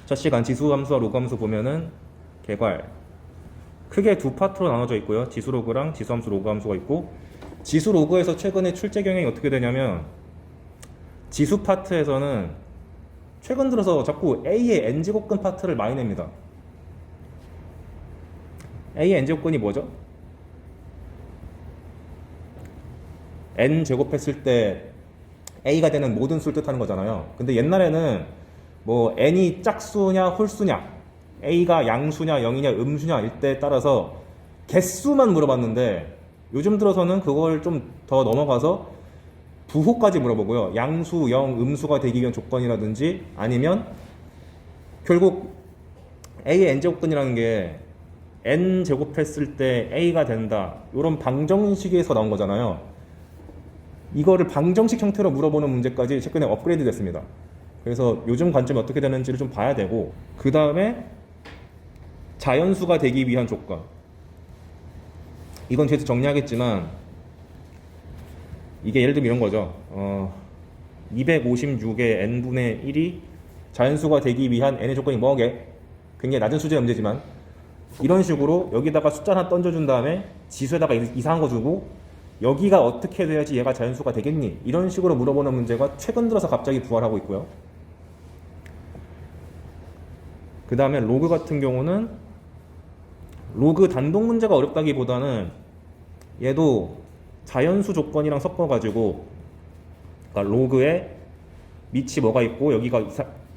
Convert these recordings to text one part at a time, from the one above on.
첫 시간 지수 함수와 로그 함수 보면은 개괄 크게 두 파트로 나눠져 있고요. 지수 로그랑 지수 함수 로그 함수가 있고, 지수 로그에서 최근에 출제 경향이 어떻게 되냐면 지수 파트에서는 최근 들어서 자꾸 A의 n제곱근 파트를 많이 냅니다. A의 n제곱근이 뭐죠? n제곱했을 때 A가 되는 모든 수를 뜻하는 거잖아요. 근데 옛날에는 뭐 n이 짝수냐 홀수냐, A가 양수냐 0이냐 음수냐 일 때에 따라서 개수만 물어봤는데, 요즘 들어서는 그걸 좀 더 넘어가서 부호까지 물어보고요. 양수, 0, 음수가 되기 위한 조건이라든지, 아니면 결국 A의 n제곱근이라는 게 n제곱했을 때 A가 된다, 이런 방정식에서 나온 거잖아요. 이거를 방정식 형태로 물어보는 문제까지 최근에 업그레이드 됐습니다. 그래서 요즘 관점이 어떻게 되는지를 좀 봐야 되고, 그 다음에 자연수가 되기 위한 조건, 이건 뒤에서 정리하겠지만 이게 예를 들면 이런 거죠. 256의 n분의 1이 자연수가 되기 위한 n의 조건이 뭐게? 굉장히 낮은 수준의 문제지만 이런 식으로 여기다가 숫자 하나 던져준 다음에 지수에다가 이상한 거 주고 여기가 어떻게 돼야지 얘가 자연수가 되겠니? 이런 식으로 물어보는 문제가 최근 들어서 갑자기 부활하고 있고요. 그 다음에 로그 같은 경우는 로그 단독 문제가 어렵다기보다는 얘도 자연수 조건이랑 섞어가지고, 그러니까 로그에 밑이 뭐가 있고 여기가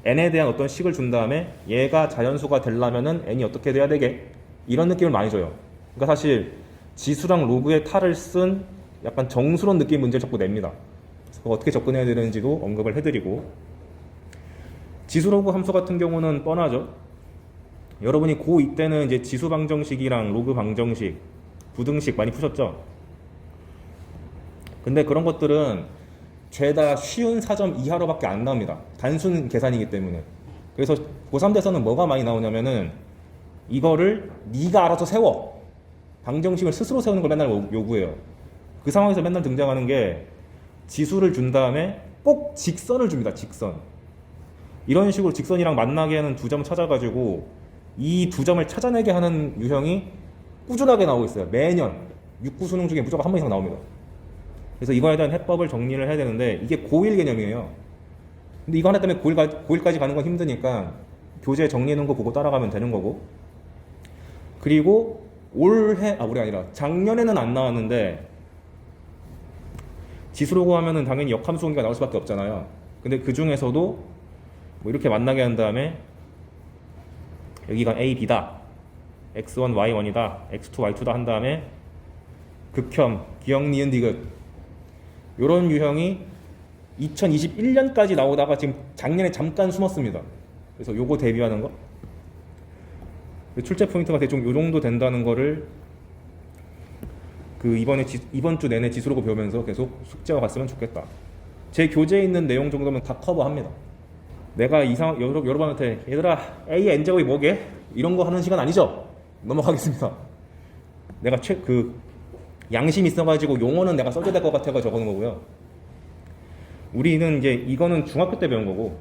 n에 대한 어떤 식을 준 다음에 얘가 자연수가 되려면은 n이 어떻게 돼야 되게, 이런 느낌을 많이 줘요. 그러니까 사실 지수랑 로그의 탈을 쓴 약간 정수론 느낌 문제를 자꾸 냅니다. 그래서 어떻게 접근해야 되는지도 언급을 해드리고, 지수 로그 함수 같은 경우는 뻔하죠. 여러분이 고2 때는 이제 지수 방정식이랑 로그 방정식, 부등식 많이 푸셨죠? 근데 그런 것들은 죄다 쉬운 4점 이하로밖에 안 나옵니다. 단순 계산이기 때문에. 그래서 고3 돼서는 뭐가 많이 나오냐면은 이거를 네가 알아서 세워, 방정식을 스스로 세우는 걸 맨날 요구해요. 그 상황에서 맨날 등장하는 게 지수를 준 다음에 꼭 직선을 줍니다. 직선. 이런 식으로 직선이랑 만나게 하는 두 점 찾아가지고 이 두 점을 찾아내게 하는 유형이 꾸준하게 나오고 있어요. 매년 6구 수능 중에 무조건 한 번 이상 나옵니다. 그래서 이거에 대한 해법을 정리를 해야 되는데, 이게 고1 개념이에요. 근데 이거 하나 때문에 고1까지 가는 건 힘드니까 교재 정리해 놓은 거 보고 따라가면 되는 거고, 그리고 올해 아니라 작년에는 안 나왔는데 지수로고 하면은 당연히 역함수 공개가 나올 수밖에 없잖아요. 근데 그 중에서도 뭐 이렇게 만나게 한 다음에 여기가 A, B다, X1, Y1이다, X2, Y2다 한 다음에 극혐, 기역, 니은, 디귿, 요런 유형이 2021년까지 나오다가 지금 작년에 잠깐 숨었습니다. 그래서 요거 대비하는 거, 출제 포인트가 대충 요 정도 된다는 거를 그 이번 주 내내 지수로고 배우면서 계속 숙제와 갔으면 좋겠다. 제 교재에 있는 내용 정도면 다 커버합니다. 내가 여러분한테 얘들아 A의 n제곱이 뭐게? 이런 거 하는 시간 아니죠? 넘어가겠습니다. 내가 양심 있어가지고 용어는 내가 써줘야 될 것 같아서 적어놓은 거고요. 우리는 이제 이거는 중학교 때 배운 거고,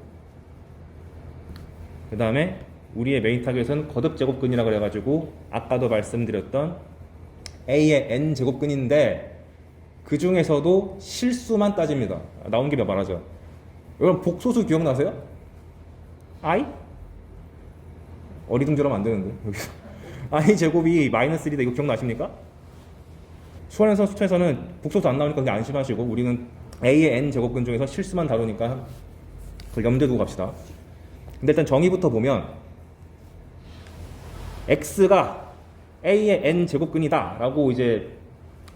그 다음에 우리의 메인 타겟은 거듭 제곱근이라 그래가지고 아까도 말씀드렸던 A의 n제곱근인데 그 중에서도 실수만 따집니다. 나온 김에 말하죠. 여러분 복소수 기억나세요? I? 어리둥절하면 안 되는데 여기서 I 제곱이 마이너스 1이다, 이거 기억나십니까? 수원에서 수천에서는 복소수 안 나오니까 그냥 안심하시고, 우리는 A의 n제곱근 중에서 실수만 다루니까 그걸 염두에 두고 갑시다. 근데 일단 정의부터 보면 X가 A의 n제곱근이다 라고 이제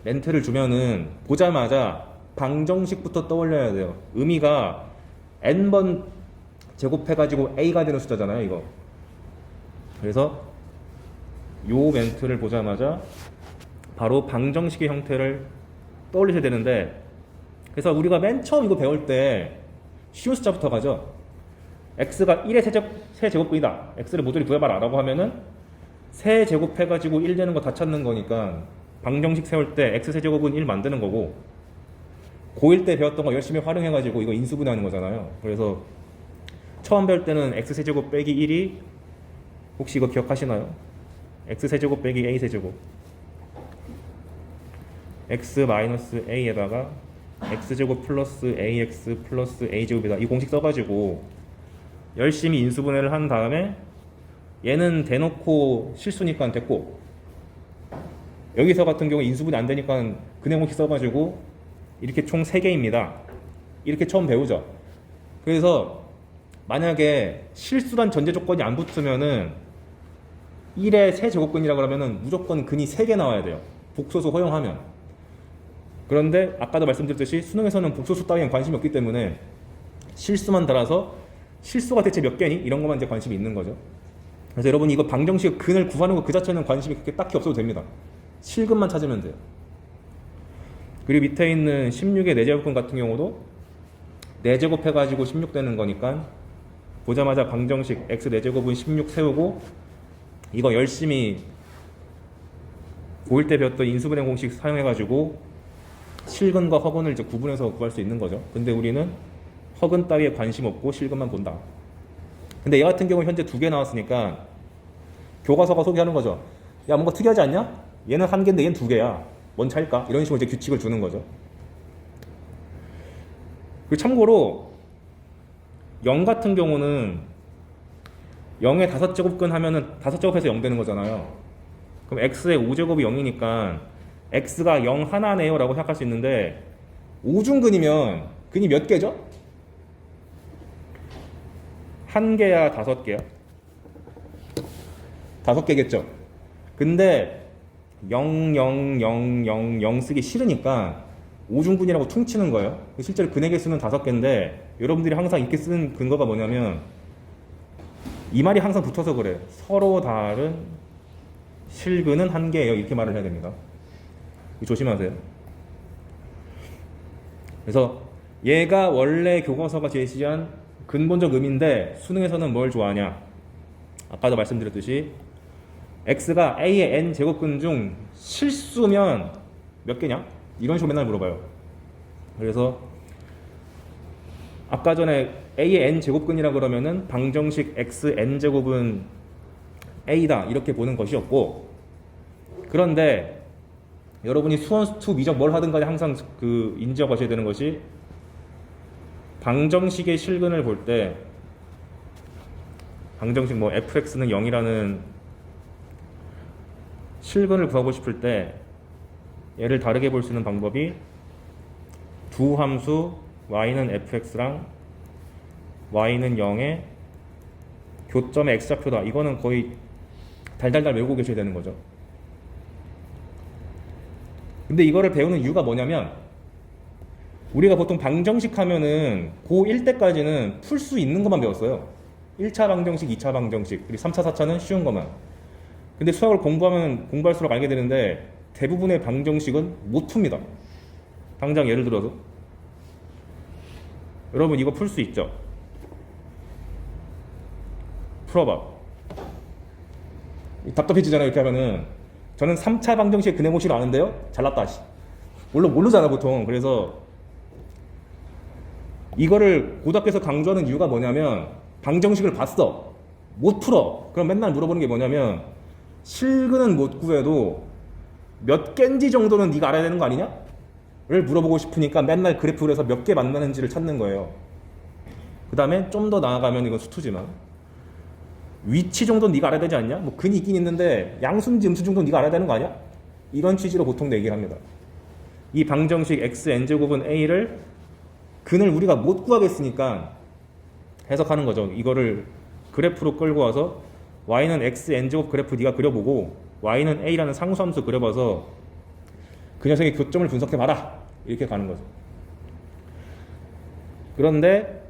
멘트를 주면은 보자마자 방정식부터 떠올려야 돼요. 의미가 n번 제곱해가지고 A가 되는 숫자잖아요, 이거. 그래서 요 멘트를 보자마자 바로 방정식의 형태를 떠올리셔야 되는데, 그래서 우리가 맨 처음 이거 배울 때 쉬운 숫자부터 가죠. x가 1의 세제곱근이다, x를 모조리 구해봐라 라고 하면은 세제곱해가지고 1 되는 거 다 찾는 거니까 방정식 세울 때 x세제곱은 1 만드는 거고, 고1 때 배웠던 거 열심히 활용해가지고 이거 인수분해하는 거잖아요. 그래서 처음 배울 때는 x세제곱 빼기 1이 혹시 이거 기억하시나요? x세제곱 빼기 a세제곱 x 마이너스 a에다가 x제곱 플러스 ax 플러스 a제곱이다. 이 공식 써가지고 열심히 인수분해를 한 다음에 얘는 대놓고 실수니까 됐고, 여기서 같은 경우 인수분해 안 되니까 근해 공식 써가지고 이렇게 총 3개입니다. 이렇게 처음 배우죠. 그래서 만약에 실수란 전제 조건이 안 붙으면은 1의 세제곱근이라 그러면은 무조건 근이 3개 나와야 돼요. 복소수 허용하면. 그런데 아까도 말씀드렸듯이 수능에서는 복소수 따위엔 관심이 없기 때문에 실수만 달아서 실수가 대체 몇 개니? 이런 것만 이제 관심이 있는 거죠. 그래서 여러분이 이거 방정식 근을 구하는 거 그 자체는 관심이 그렇게 딱히 없어도 됩니다. 실근만 찾으면 돼요. 그리고 밑에 있는 16의 4제곱근 같은 경우도 4제곱 해가지고 16 되는 거니까 보자마자 방정식 x 4제곱은 16 세우고 이거 열심히 고1 때 배웠던 인수분해 공식 사용해가지고 실근과 허근을 이제 구분해서 구할 수 있는 거죠. 근데 우리는 허근 따위에 관심 없고 실근만 본다. 근데 얘 같은 경우는 현재 2개 나왔으니까 교과서가 소개하는 거죠. 야, 뭔가 특이하지 않냐? 얘는 1개인데 얘는 2개야. 뭔 차일까? 이런 식으로 이제 규칙을 주는 거죠. 그리고 참고로 0 같은 경우는 0의 5제곱근 하면은 5제곱해서 0 되는 거잖아요. 그럼 x의 5제곱이 0이니까 x가 0 하나네요 라고 생각할 수 있는데, 오중근이면 근이 몇 개죠? 1개야 5개야? 5개겠죠. 근데 0, 0, 0, 0, 0 쓰기 싫으니까 오중근이라고 퉁치는 거예요. 실제로 근의 개수는 5개인데 여러분들이 항상 이렇게 쓰는 근거가 뭐냐면 이 말이 항상 붙어서 그래. 서로 다른 실근은 1개예요. 이렇게 말을 해야 됩니다. 조심하세요. 그래서 얘가 원래 교과서가 제시한 근본적 의미인데 수능에서는 뭘 좋아하냐? 아까도 말씀드렸듯이 x가 a의 n 제곱근 중 실수면 몇 개냐? 이런 식으로 맨날 물어봐요. 그래서 아까 전에 a의 n 제곱근이라 그러면은 방정식 x n 제곱은 a다 이렇게 보는 것이었고, 그런데 여러분이 수원 수투 미적 뭘 하든 간에 항상 그 인지하고 가셔야 되는 것이 방정식의 실근을 볼 때 방정식 뭐 fx는 0이라는 실근을 구하고 싶을 때 얘를 다르게 볼 수 있는 방법이 두 함수 y는 fx랑 y는 0의 교점의 x좌표다. 이거는 거의 달달달 외우고 계셔야 되는 거죠. 근데 이거를 배우는 이유가 뭐냐면 우리가 보통 방정식 하면은 고1 때까지는 풀 수 있는 것만 배웠어요. 1차 방정식, 2차 방정식, 그리고 3차, 4차는 쉬운 것만. 근데 수학을 공부하면 공부할수록 알게 되는데 대부분의 방정식은 못 풉니다. 당장 예를 들어서 여러분 이거 풀 수 있죠? 풀어봐. 답답해지잖아요. 이렇게 하면은 저는 3차 방정식 근해공식을 아는데요? 잘났다. 모르잖아 보통. 그래서 이거를 고등학교에서 강조하는 이유가 뭐냐면 방정식을 봤어. 못 풀어. 그럼 맨날 물어보는 게 뭐냐면 실근은 못 구해도 몇 개인지 정도는 네가 알아야 되는 거 아니냐? 를 물어보고 싶으니까 맨날 그래프를 해서 몇 개 만나는지를 찾는 거예요. 그 다음에 좀 더 나아가면 이건 수투지만 위치 정도는 네가 알아야 되지 않냐? 뭐 근이 있긴 있는데 양수인지 음수 정도는 네가 알아야 되는 거 아니야? 이런 취지로 보통 얘기를 합니다. 이 방정식 x n제곱은 a를 근을 우리가 못 구하겠으니까 해석하는 거죠. 이거를 그래프로 끌고 와서 y는 x n제곱 그래프 네가 그려보고 y는 a라는 상수함수 그려봐서 그 녀석의 교점을 분석해봐라. 이렇게 가는 거죠. 그런데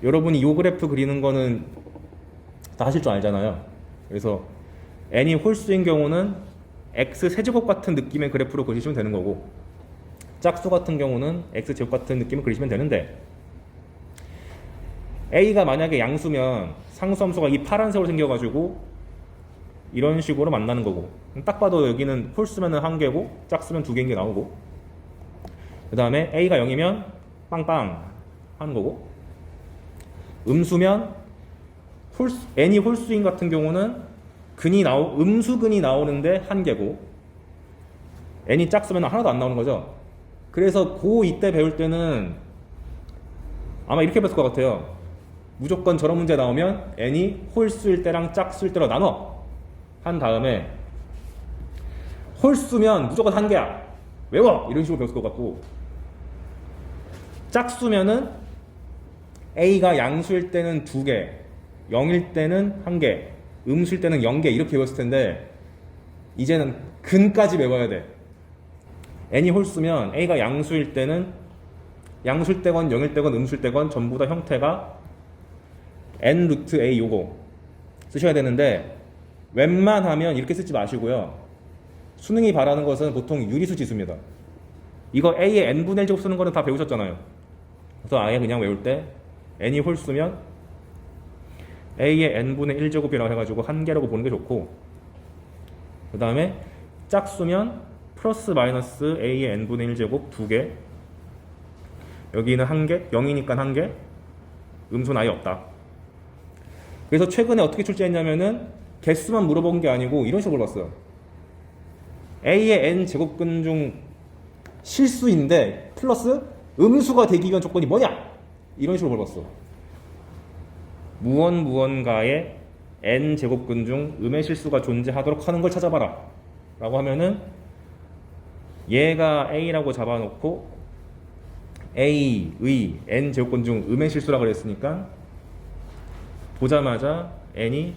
여러분이 이 그래프 그리는 거는 다 하실 줄 알잖아요. 그래서 n이 홀수인 경우는 x 세제곱 같은 느낌의 그래프로 그리시면 되는 거고, 짝수 같은 경우는 x 제곱 같은 느낌을 그리시면 되는데, a가 만약에 양수면 상수함수가 이 파란색으로 생겨가지고 이런 식으로 만나는 거고, 딱 봐도 여기는 홀수면 1개고 짝수면 2개인 게 나오고, 그 다음에 a가 0이면 빵빵 하는 거고, 음수면 n이 홀수인 같은 경우는 음수근이 나오는데 한 개고, n이 짝수면 하나도 안 나오는 거죠. 그래서 이때 배울 때는 아마 이렇게 배웠을 것 같아요. 무조건 저런 문제 나오면 n이 홀수일 때랑 짝수일 때로 나눠 한 다음에, 홀수면 무조건 한 개야, 외워! 이런 식으로 배웠을 것 같고, 짝수면은 a가 양수일 때는 2개, 0일 때는 1개, 음수일 때는 0개 이렇게 외웠을 텐데, 이제는 근까지 외워야 돼. n이 홀수면 a가 양수일 때는, 양수일 때건 0일 때건 음수일 때건 전부 다 형태가 n 루트 a 요거 쓰셔야 되는데, 웬만하면 이렇게 쓰지 마시고요. 수능이 바라는 것은 보통 유리수 지수입니다. 이거 a의 n분의 1제곱 쓰는 거는 다 배우셨잖아요. 그래서 아예 그냥 외울 때 n이 홀수면 a의 n분의 1제곱이라고 해가지고 한 개라고 보는 게 좋고, 그 다음에 짝수면 플러스 마이너스 a의 n분의 1제곱 2개, 여기는 한 개, 0이니까 한 개, 음수는 아예 없다. 그래서 최근에 어떻게 출제했냐면은 개수만 물어본 게 아니고 이런 식으로 물어봤어요. a의 n 제곱근 중 실수인데 플러스 음수가 되기 위한 조건이 뭐냐? 이런 식으로 물어봤어. 무언가의 n 제곱근 중 음의 실수가 존재하도록 하는 걸 찾아봐라 라고 하면은, 얘가 a라고 잡아놓고 a의 n 제곱근 중 음의 실수라고 그랬으니까, 보자마자 n이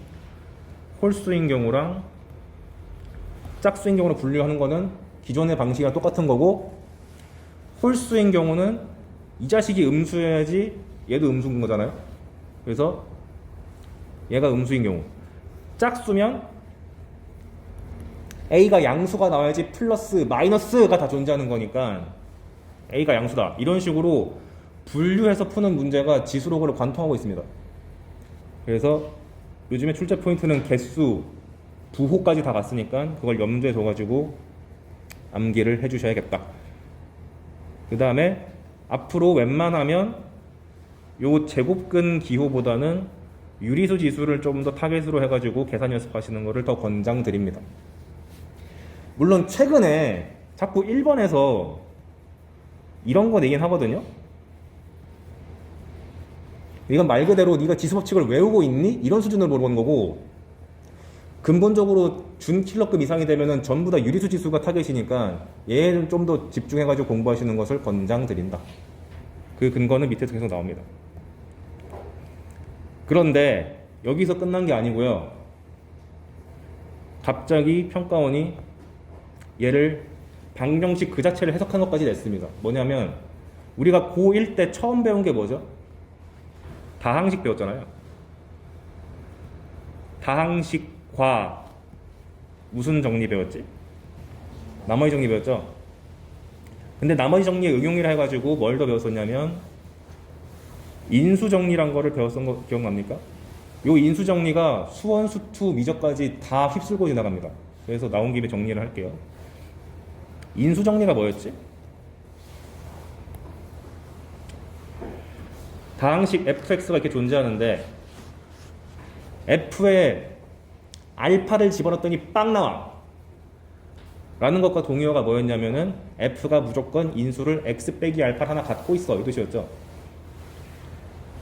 홀수인 경우랑 짝수인 경우로 분류하는 거는 기존의 방식이랑 똑같은 거고, 홀수인 경우는 이 자식이 음수여야지 얘도 음수인 거잖아요. 그래서 얘가 음수인 경우, 짝수면 a가 양수가 나와야지 플러스 마이너스가 다 존재하는 거니까 a가 양수다, 이런 식으로 분류해서 푸는 문제가 지수록으로 관통하고 있습니다. 그래서 요즘에 출제 포인트는 개수, 부호까지 다 갔으니까 그걸 염두에 둬가지고 암기를 해주셔야겠다. 그 다음에 앞으로 웬만하면 요 제곱근 기호보다는 유리수 지수를 좀 더 타겟으로 해가지고 계산 연습하시는 것을 더 권장드립니다. 물론 최근에 자꾸 1번에서 이런 거 내긴 하거든요. 이건 말 그대로 네가 지수법칙을 외우고 있니? 이런 수준으로 물어보는 거고, 근본적으로 준킬러급 이상이 되면은 전부 다 유리수 지수가 타겟이니까 얘는 좀 더 집중해가지고 공부하시는 것을 권장드린다. 그 근거는 밑에서 계속 나옵니다. 그런데 여기서 끝난 게 아니고요. 갑자기 평가원이 얘를 방정식 그 자체를 해석한 것까지 냈습니다. 뭐냐면 우리가 고1 때 처음 배운 게 뭐죠? 다항식 배웠잖아요. 다항식과 무슨 정리 배웠지? 나머지 정리 배웠죠? 근데 나머지 정리의 응용이라 해가지고 뭘 더 배웠었냐면 인수정리란 거를 배웠던 거 기억납니까? 요 인수정리가 수원, 수투, 미적까지 다 휩쓸고 지나갑니다. 그래서 나온 김에 정리를 할게요. 인수정리가 뭐였지? 다항식 fx가 이렇게 존재하는데 f에 알파를 집어넣었더니 빵 나와 라는 것과 동의어가 뭐였냐면은 f가 무조건 인수를 x 빼기 알파를 하나 갖고 있어, 이 뜻이었죠.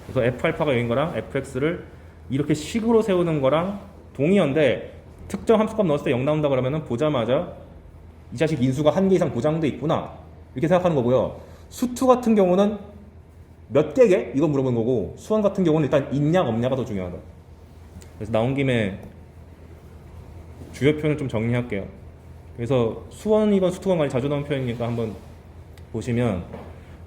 그래서 f알파가 여긴 거랑 fx를 이렇게 식으로 세우는 거랑 동의어인데, 특정 함수값 넣었을 때 0 나온다 그러면은 보자마자 이 자식 인수가 한 개 이상 보장돼 있구나 이렇게 생각하는 거고요. 수투 같은 경우는 몇 개게? 이거 물어보는 거고, 수원 같은 경우는 일단 있냐 없냐가 더 중요하다. 그래서 나온 김에 주요 표현을 좀 정리할게요. 그래서 수원이건 수투건 간에 자주 나온 표현이니까 한번 보시면,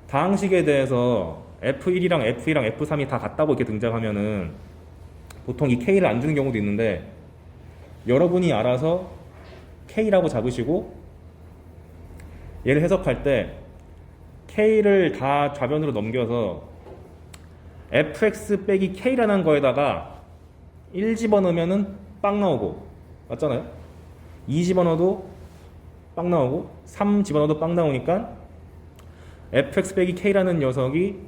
다항식에 대해서 F1이랑 F2랑 F3이 다 같다고 이렇게 등장하면은 보통 이 K를 안 주는 경우도 있는데, 여러분이 알아서 K라고 잡으시고 얘를 해석할 때 K를 다 좌변으로 넘겨서 fx 빼기 K라는 거에다가 1 집어넣으면은 빵 나오고, 맞잖아요? 2 집어넣어도 빵 나오고 3 집어넣어도 빵 나오니까 fx 빼기 K라는 녀석이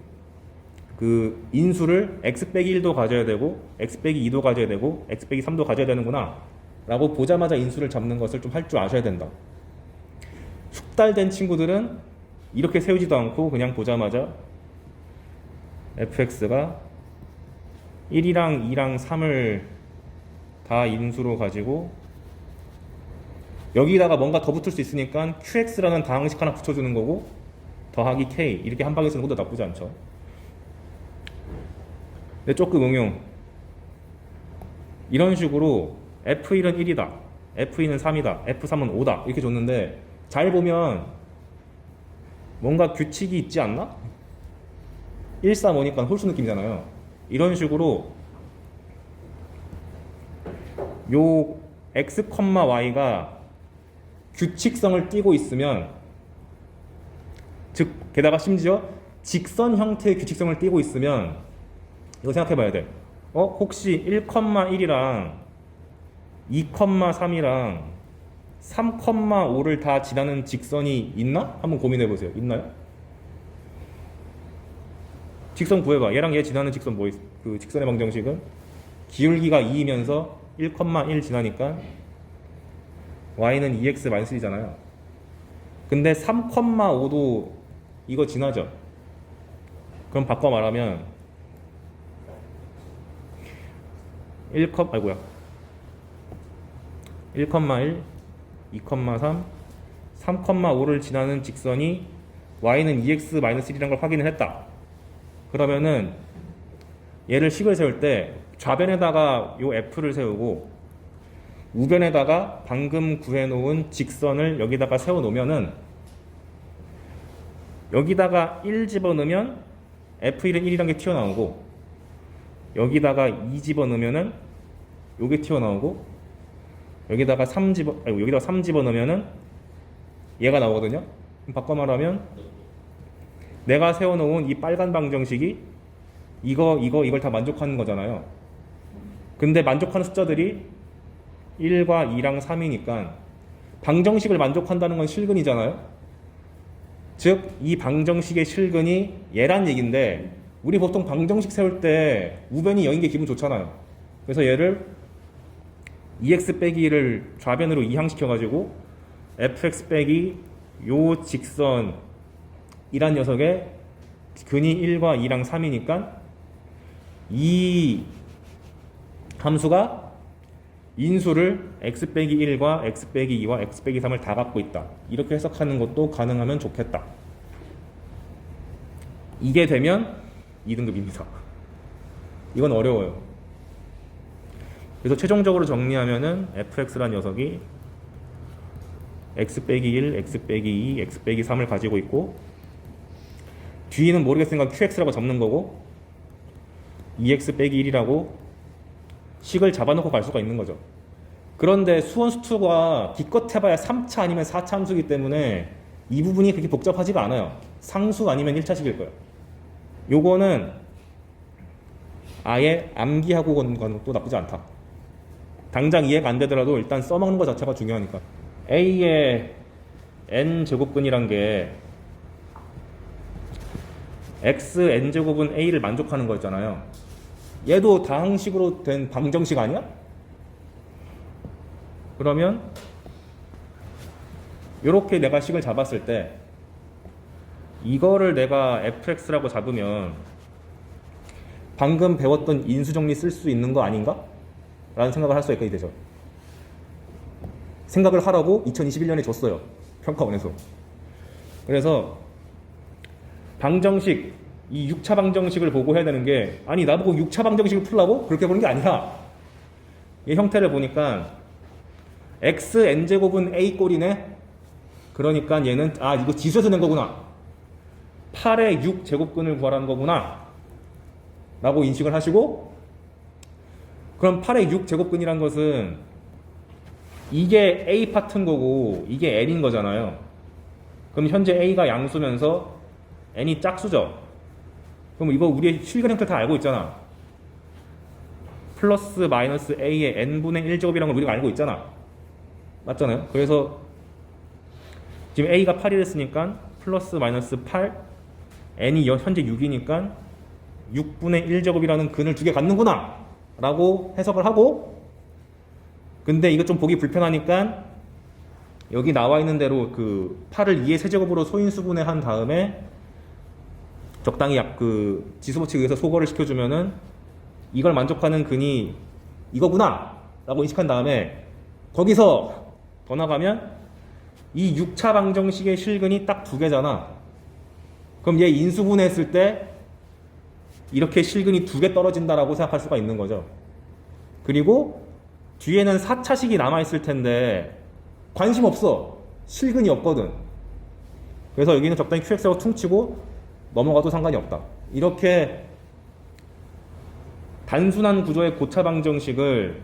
그 인수를 x 빼기 1도 가져야 되고 x 빼기 2도 가져야 되고 x 빼기 3도 가져야 되는구나 라고 보자마자 인수를 잡는 것을 좀 할 줄 아셔야 된다. 숙달된 친구들은 이렇게 세우지도 않고 그냥 보자마자 fx가 1이랑 2랑 3을 다 인수로 가지고 여기다가 뭔가 더 붙을 수 있으니까 qx라는 다항식 하나 붙여주는 거고 더하기 k 이렇게 한 방에 쓰는 것도 나쁘지 않죠. 근데 조금 응용 이런 식으로 f1은 1이다 f2는 3이다 f3은 5다 이렇게 줬는데 잘 보면 뭔가 규칙이 있지 않나? 1, 3, 5니까 홀수 느낌이잖아요. 이런 식으로 요 x, y가 규칙성을 띠고 있으면 즉 게다가 심지어 직선 형태의 규칙성을 띠고 있으면 이거 생각해 봐야 돼. 혹시 1,1이랑 2,3이랑 3,5를 다 지나는 직선이 있나? 한번 고민해 보세요. 있나요? 직선 구해봐. 얘랑 얘 지나는 직선 뭐 있어? 그 직선의 방정식은 기울기가 2이면서 1,1 지나니까 y는 2x-1이잖아요. 근데 3,5도 이거 지나죠? 그럼 바꿔 말하면 1, 1,1, 2,3, 3,5를 지나는 직선이 y는 2x-1이라는 걸 확인을 했다. 그러면은 얘를 식을 세울 때 좌변에다가 요 f를 세우고 우변에다가 방금 구해놓은 직선을 여기다가 세워놓으면은 여기다가 1 집어넣으면 f1은 1이라는 게 튀어나오고 여기다가 2 집어넣으면은 요게 튀어나오고 여기다가 3 집어넣으면은 얘가 나오거든요. 바꿔 말하면 내가 세워놓은 이 빨간 방정식이 이걸 다 만족하는 거잖아요. 근데 만족하는 숫자들이 1과 2랑 3이니까 방정식을 만족한다는 건 실근이잖아요. 즉 이 방정식의 실근이 얘란 얘긴데 우리 보통 방정식 세울 때 우변이 0인 게 기분 좋잖아요. 그래서 얘를 2x 빼기 1을 좌변으로 이항시켜가지고 fx 빼기 요 직선이란 녀석의 근이 1과 2랑 3이니까 이 함수가 인수를 x 빼기 1과 x 빼기 2와 x 빼기 3을 다 갖고 있다. 이렇게 해석하는 것도 가능하면 좋겠다. 이게 되면 2등급입니다. 이건 어려워요. 그래서 최종적으로 정리하면은 fx란 녀석이 x 빼기 1, x 빼기 2, x 빼기 3을 가지고 있고 뒤는 모르겠으니까 qx라고 접는 거고 2x 빼기 1이라고 식을 잡아놓고 갈 수가 있는 거죠. 그런데 수원수투가 기껏 해봐야 3차 아니면 4차 함수이기 때문에 이 부분이 그렇게 복잡하지가 않아요. 상수 아니면 1차식일 거예요. 요거는 아예 암기하고 가는 것도 나쁘지 않다. 당장 이해가 안 되더라도 일단 써먹는 것 자체가 중요하니까. A의 n제곱근이란 게 x n제곱은 A를 만족하는 거였잖아요. 얘도 다항식으로 된 방정식 아니야? 그러면 이렇게 내가 식을 잡았을 때 이거를 내가 fx라고 잡으면 방금 배웠던 인수정리 쓸 수 있는 거 아닌가? 라는 생각을 할 수 있게 되죠. 생각을 하라고 2021년에 줬어요. 평가원에서. 그래서 방정식, 이 6차 방정식을 보고 해야 되는 게 아니 나보고 6차 방정식을 풀라고? 그렇게 보는 게 아니라 이 형태를 보니까 x n제곱은 a 꼴이네? 그러니까 얘는 이거 지수에서 낸 거구나. 8의 6 제곱근을 구하라는 거구나 라고 인식을 하시고 그럼 8의 6 제곱근이란 것은 이게 a 파트인 거고 이게 n인 거잖아요. 그럼 현재 a가 양수면서 n이 짝수죠. 그럼 이거 우리 실근 형태 다 알고 있잖아. 플러스 마이너스 a의 n분의 1제곱이라는 걸 우리가 알고 있잖아. 맞잖아요. 그래서 지금 a가 8이 됐으니까 플러스 마이너스 8 n이 현재 6이니까 6분의 1제곱이라는 근을 두 개 갖는구나 라고 해석을 하고, 근데 이거 좀 보기 불편하니까 여기 나와 있는 대로 그 8을 2의 세제곱으로 소인수분해 한 다음에 적당히 그 지수법칙에 의해서 소거를 시켜주면은 이걸 만족하는 근이 이거구나 라고 인식한 다음에, 거기서 더 나가면 이 6차 방정식의 실근이 딱 두 개잖아. 그럼 얘 인수분해했을 때 이렇게 실근이 두 개 떨어진다라고 생각할 수가 있는 거죠. 그리고 뒤에는 4차식이 남아있을 텐데 관심 없어. 실근이 없거든. 그래서 여기는 적당히 QX하고 퉁치고 넘어가도 상관이 없다. 이렇게 단순한 구조의 고차 방정식을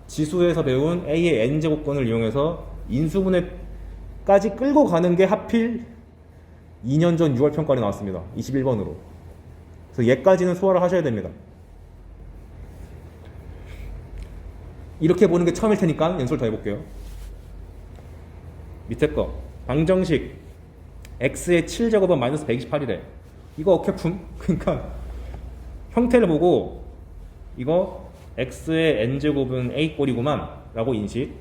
지수에서 배운 A의 n제곱근을 이용해서 인수분해까지 끌고 가는 게 하필 2년 전 6월 평가에 나왔습니다. 21번으로. 그래서 얘까지는 소화를 하셔야 됩니다. 이렇게 보는 게 처음일 테니까 연습을 더 해볼게요. 밑에 거 방정식 x의 7제곱은 마이너스 128이래. 이거 어깨품? 그러니까 형태를 보고 이거 x의 n제곱은 a꼴이구만 라고 인식.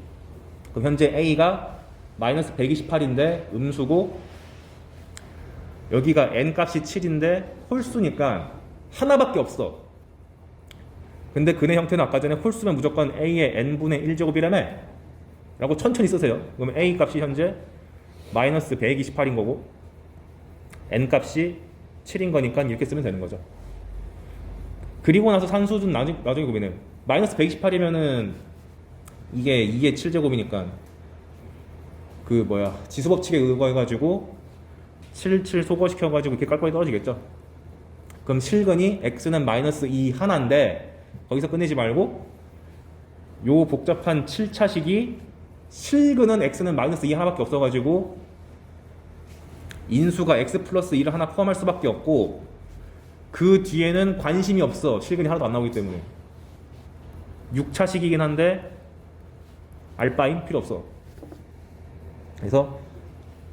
그럼 현재 a가 마이너스 128인데 음수고, 여기가 n 값이 7인데 홀수니까 하나밖에 없어. 근데 근의 형태는 아까 전에 홀수면 무조건 a의 n분의 1제곱이라며 라고 천천히 쓰세요. 그러면 a 값이 현재 마이너스 128인 거고 n 값이 7인 거니까 이렇게 쓰면 되는 거죠. 그리고 나서 산수준 나중에 고민해요. 마이너스 128이면은 이게 2의 7제곱이니까 지수법칙에 의거해가지고 7 소거시켜가지고 이렇게 깔끔하게 떨어지겠죠. 그럼 실근이 x는 마이너스 2 하나인데 거기서 끝내지 말고 요 복잡한 7차식이 실근은 x는 마이너스 2 하나밖에 없어가지고 인수가 x 플러스 1을 하나 포함할 수밖에 없고, 그 뒤에는 관심이 없어. 실근이 하나도 안 나오기 때문에. 6차식이긴 한데 알바임 필요 없어. 그래서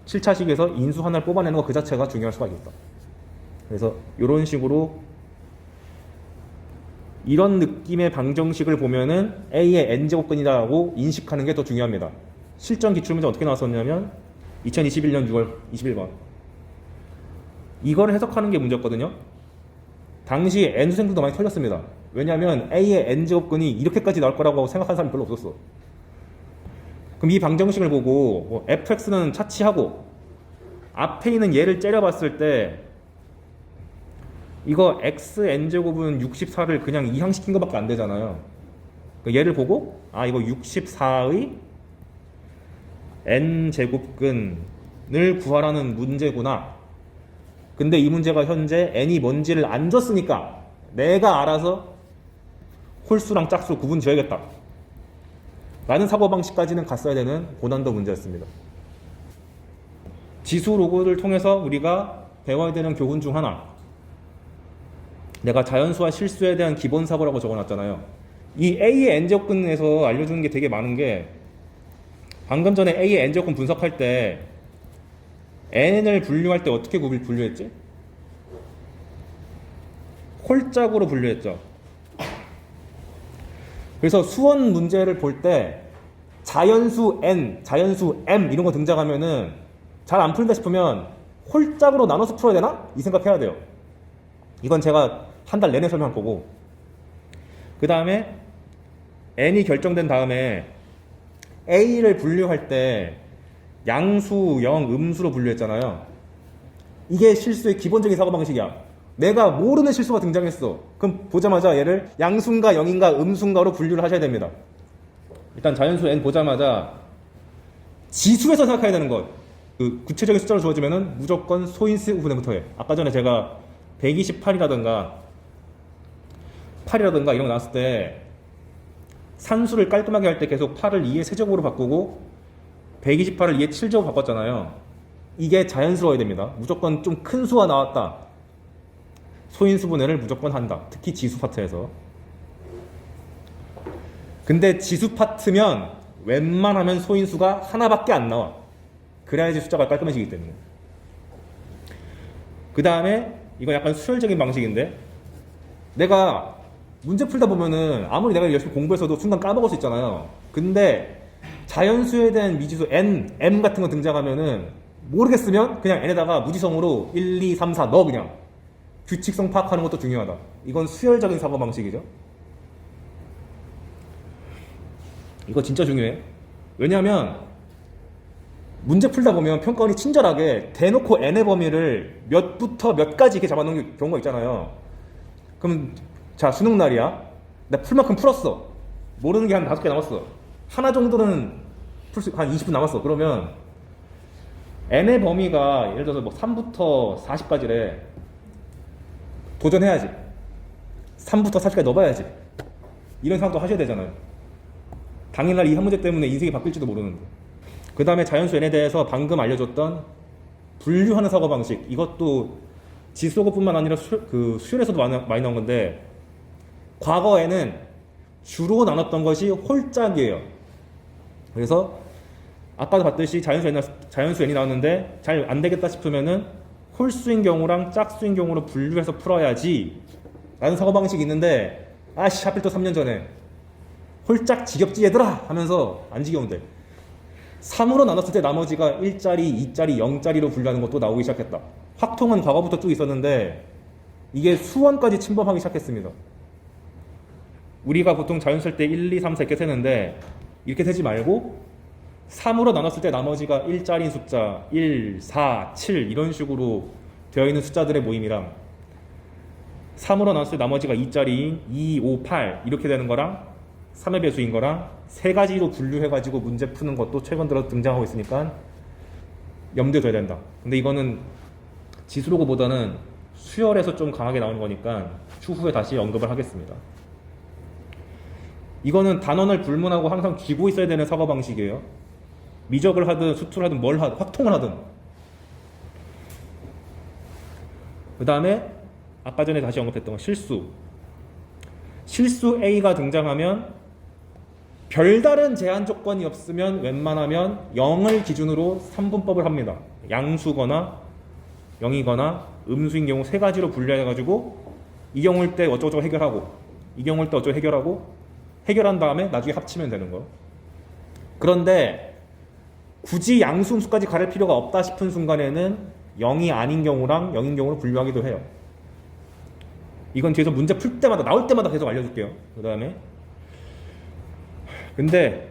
7차식에서 인수 하나를 뽑아내는 거 그 자체가 중요할 수가 있겠다. 그래서 이런 식으로 이런 느낌의 방정식을 보면은 A의 n제곱근이다라고 인식하는 게 더 중요합니다. 실전 기출문제 어떻게 나왔었냐면 2021년 6월 21번. 이거를 해석하는 게 문제였거든요. 당시 N수생들도 많이 털렸습니다. 왜냐하면 A의 n제곱근이 이렇게까지 나올 거라고 생각한 사람이 별로 없었어. 그럼 이 방정식을 보고 fx는 차치하고 앞에 있는 얘를 째려봤을 때 이거 x n제곱은 64를 그냥 이항시킨 것밖에 안 되잖아요. 얘를 보고 이거 64의 n제곱근을 구하라는 문제구나. 근데 이 문제가 현재 n이 뭔지를 안 줬으니까 내가 알아서 홀수랑 짝수 구분 지어야겠다 라는 사고방식까지는 갔어야 되는 고난도 문제였습니다. 지수 로그를 통해서 우리가 배워야 되는 교훈 중 하나, 내가 자연수와 실수에 대한 기본 사고라고 적어놨잖아요. 이 A의 n제곱근에서 알려주는 게 되게 많은 게, 방금 전에 A의 n제곱근 분석할 때 n을 분류할 때 어떻게 분류했지? 홀짝으로 분류했죠. 그래서 수원 문제를 볼 때 자연수 n, 자연수 m 이런 거 등장하면은 잘 안 풀린다 싶으면 홀짝으로 나눠서 풀어야 되나? 이 생각해야 돼요. 이건 제가 한 달 내내 설명할 거고, 그 다음에 n이 결정된 다음에 a를 분류할 때 양수, 영, 음수로 분류했잖아요. 이게 실수의 기본적인 사고방식이야. 내가 모르는 실수가 등장했어. 그럼 보자마자 얘를 양수인가 영인가 음수인가로 분류를 하셔야 됩니다. 일단 자연수 n 보자마자 지수에서 생각해야 되는 것. 그 구체적인 숫자로 주어지면은 무조건 소인수 분해부터 해. 아까 전에 제가 128이라든가 8이라든가 이런 거 나왔을 때 산수를 깔끔하게 할 때 계속 8을 2의 세제곱으로 바꾸고 128을 2의 7제곱 바꿨잖아요. 이게 자연스러워야 됩니다. 무조건 좀 큰 수가 나왔다. 소인수 분해를 무조건 한다. 특히 지수 파트에서. 근데 지수 파트면 웬만하면 소인수가 하나밖에 안 나와. 그래야지 숫자가 깔끔해지기 때문에. 그 다음에 이거 약간 수열적인 방식인데, 내가 문제 풀다 보면은 아무리 내가 열심히 공부해서도 순간 까먹을 수 있잖아요. 근데 자연수에 대한 미지수 n, m 같은 거 등장하면은 모르겠으면 그냥 n에다가 무지성으로 1, 2, 3, 4 넣어 그냥. 규칙성 파악하는 것도 중요하다. 이건 수열적인 사고방식이죠. 이거 진짜 중요해. 왜냐하면 문제 풀다 보면 평가원이 친절하게 대놓고 n의 범위를 몇부터 몇까지 이렇게 잡아놓은 경우가 있잖아요. 그럼 자 수능 날이야. 나 풀만큼 풀었어. 모르는 게 한 5개 남았어. 하나 정도는 한 20분 남았어. 그러면 n의 범위가 예를 들어서 뭐 3부터 40까지래. 도전해야지. 3부터 40까지 넣어봐야지. 이런 생각도 하셔야 되잖아요. 당일날 이 한 문제 때문에 인생이 바뀔지도 모르는데. 그 다음에 자연수 n에 대해서 방금 알려줬던 분류하는 사고방식. 이것도 지수고뿐만 아니라 수열에서도 많이 나온 건데, 과거에는 주로 나눴던 것이 홀짝이에요. 그래서 아까도 봤듯이 자연수 n이 나왔는데 잘 안 되겠다 싶으면은 홀수인 경우랑 짝수인 경우로 분류해서 풀어야지 라는 사고방식이 있는데, 아씨 하필 또 3년 전에 홀짝 지겹지 얘들아 하면서 안 지겨운데 3으로 나눴을 때 나머지가 1짜리, 2짜리, 0짜리로 분류하는 것도 나오기 시작했다. 확통은 과거부터 쭉 있었는데 이게 수원까지 침범하기 시작했습니다. 우리가 보통 자연수일 때 1, 2, 3, 4 이렇게 세는데 이렇게 세지 말고 3으로 나눴을 때 나머지가 1짜리인 숫자 1, 4, 7 이런 식으로 되어 있는 숫자들의 모임이랑 3으로 나눴을 때 나머지가 2짜리인 2, 5, 8 이렇게 되는 거랑 3의 배수인 거랑 세 가지로 분류해가지고 문제 푸는 것도 최근 들어 등장하고 있으니까 염두에 둬야 된다. 근데 이거는 지수로고보다는 수열에서 좀 강하게 나오는 거니까 추후에 다시 언급을 하겠습니다. 이거는 단원을 불문하고 항상 쥐고 있어야 되는 사고방식이에요. 미적을 하든 수투를 하든 뭘 하든 확통을 하든. 그 다음에 아까 전에 다시 언급했던 거 실수 A가 등장하면 별다른 제한 조건이 없으면 웬만하면 0을 기준으로 3분법을 합니다. 양수거나 0이거나 음수인 경우 세 가지로 분류해가지고 이 경우일 때 어쩌고저쩌고 해결하고 이 경우일 때 어쩌고 해결하고 해결한 다음에 나중에 합치면 되는 거예요. 그런데 굳이 양수 음수까지 가릴 필요가 없다 싶은 순간에는 0이 아닌 경우랑 0인 경우로 분류하기도 해요. 이건 뒤에서 문제 풀 때마다 나올 때마다 계속 알려줄게요. 그 다음에 근데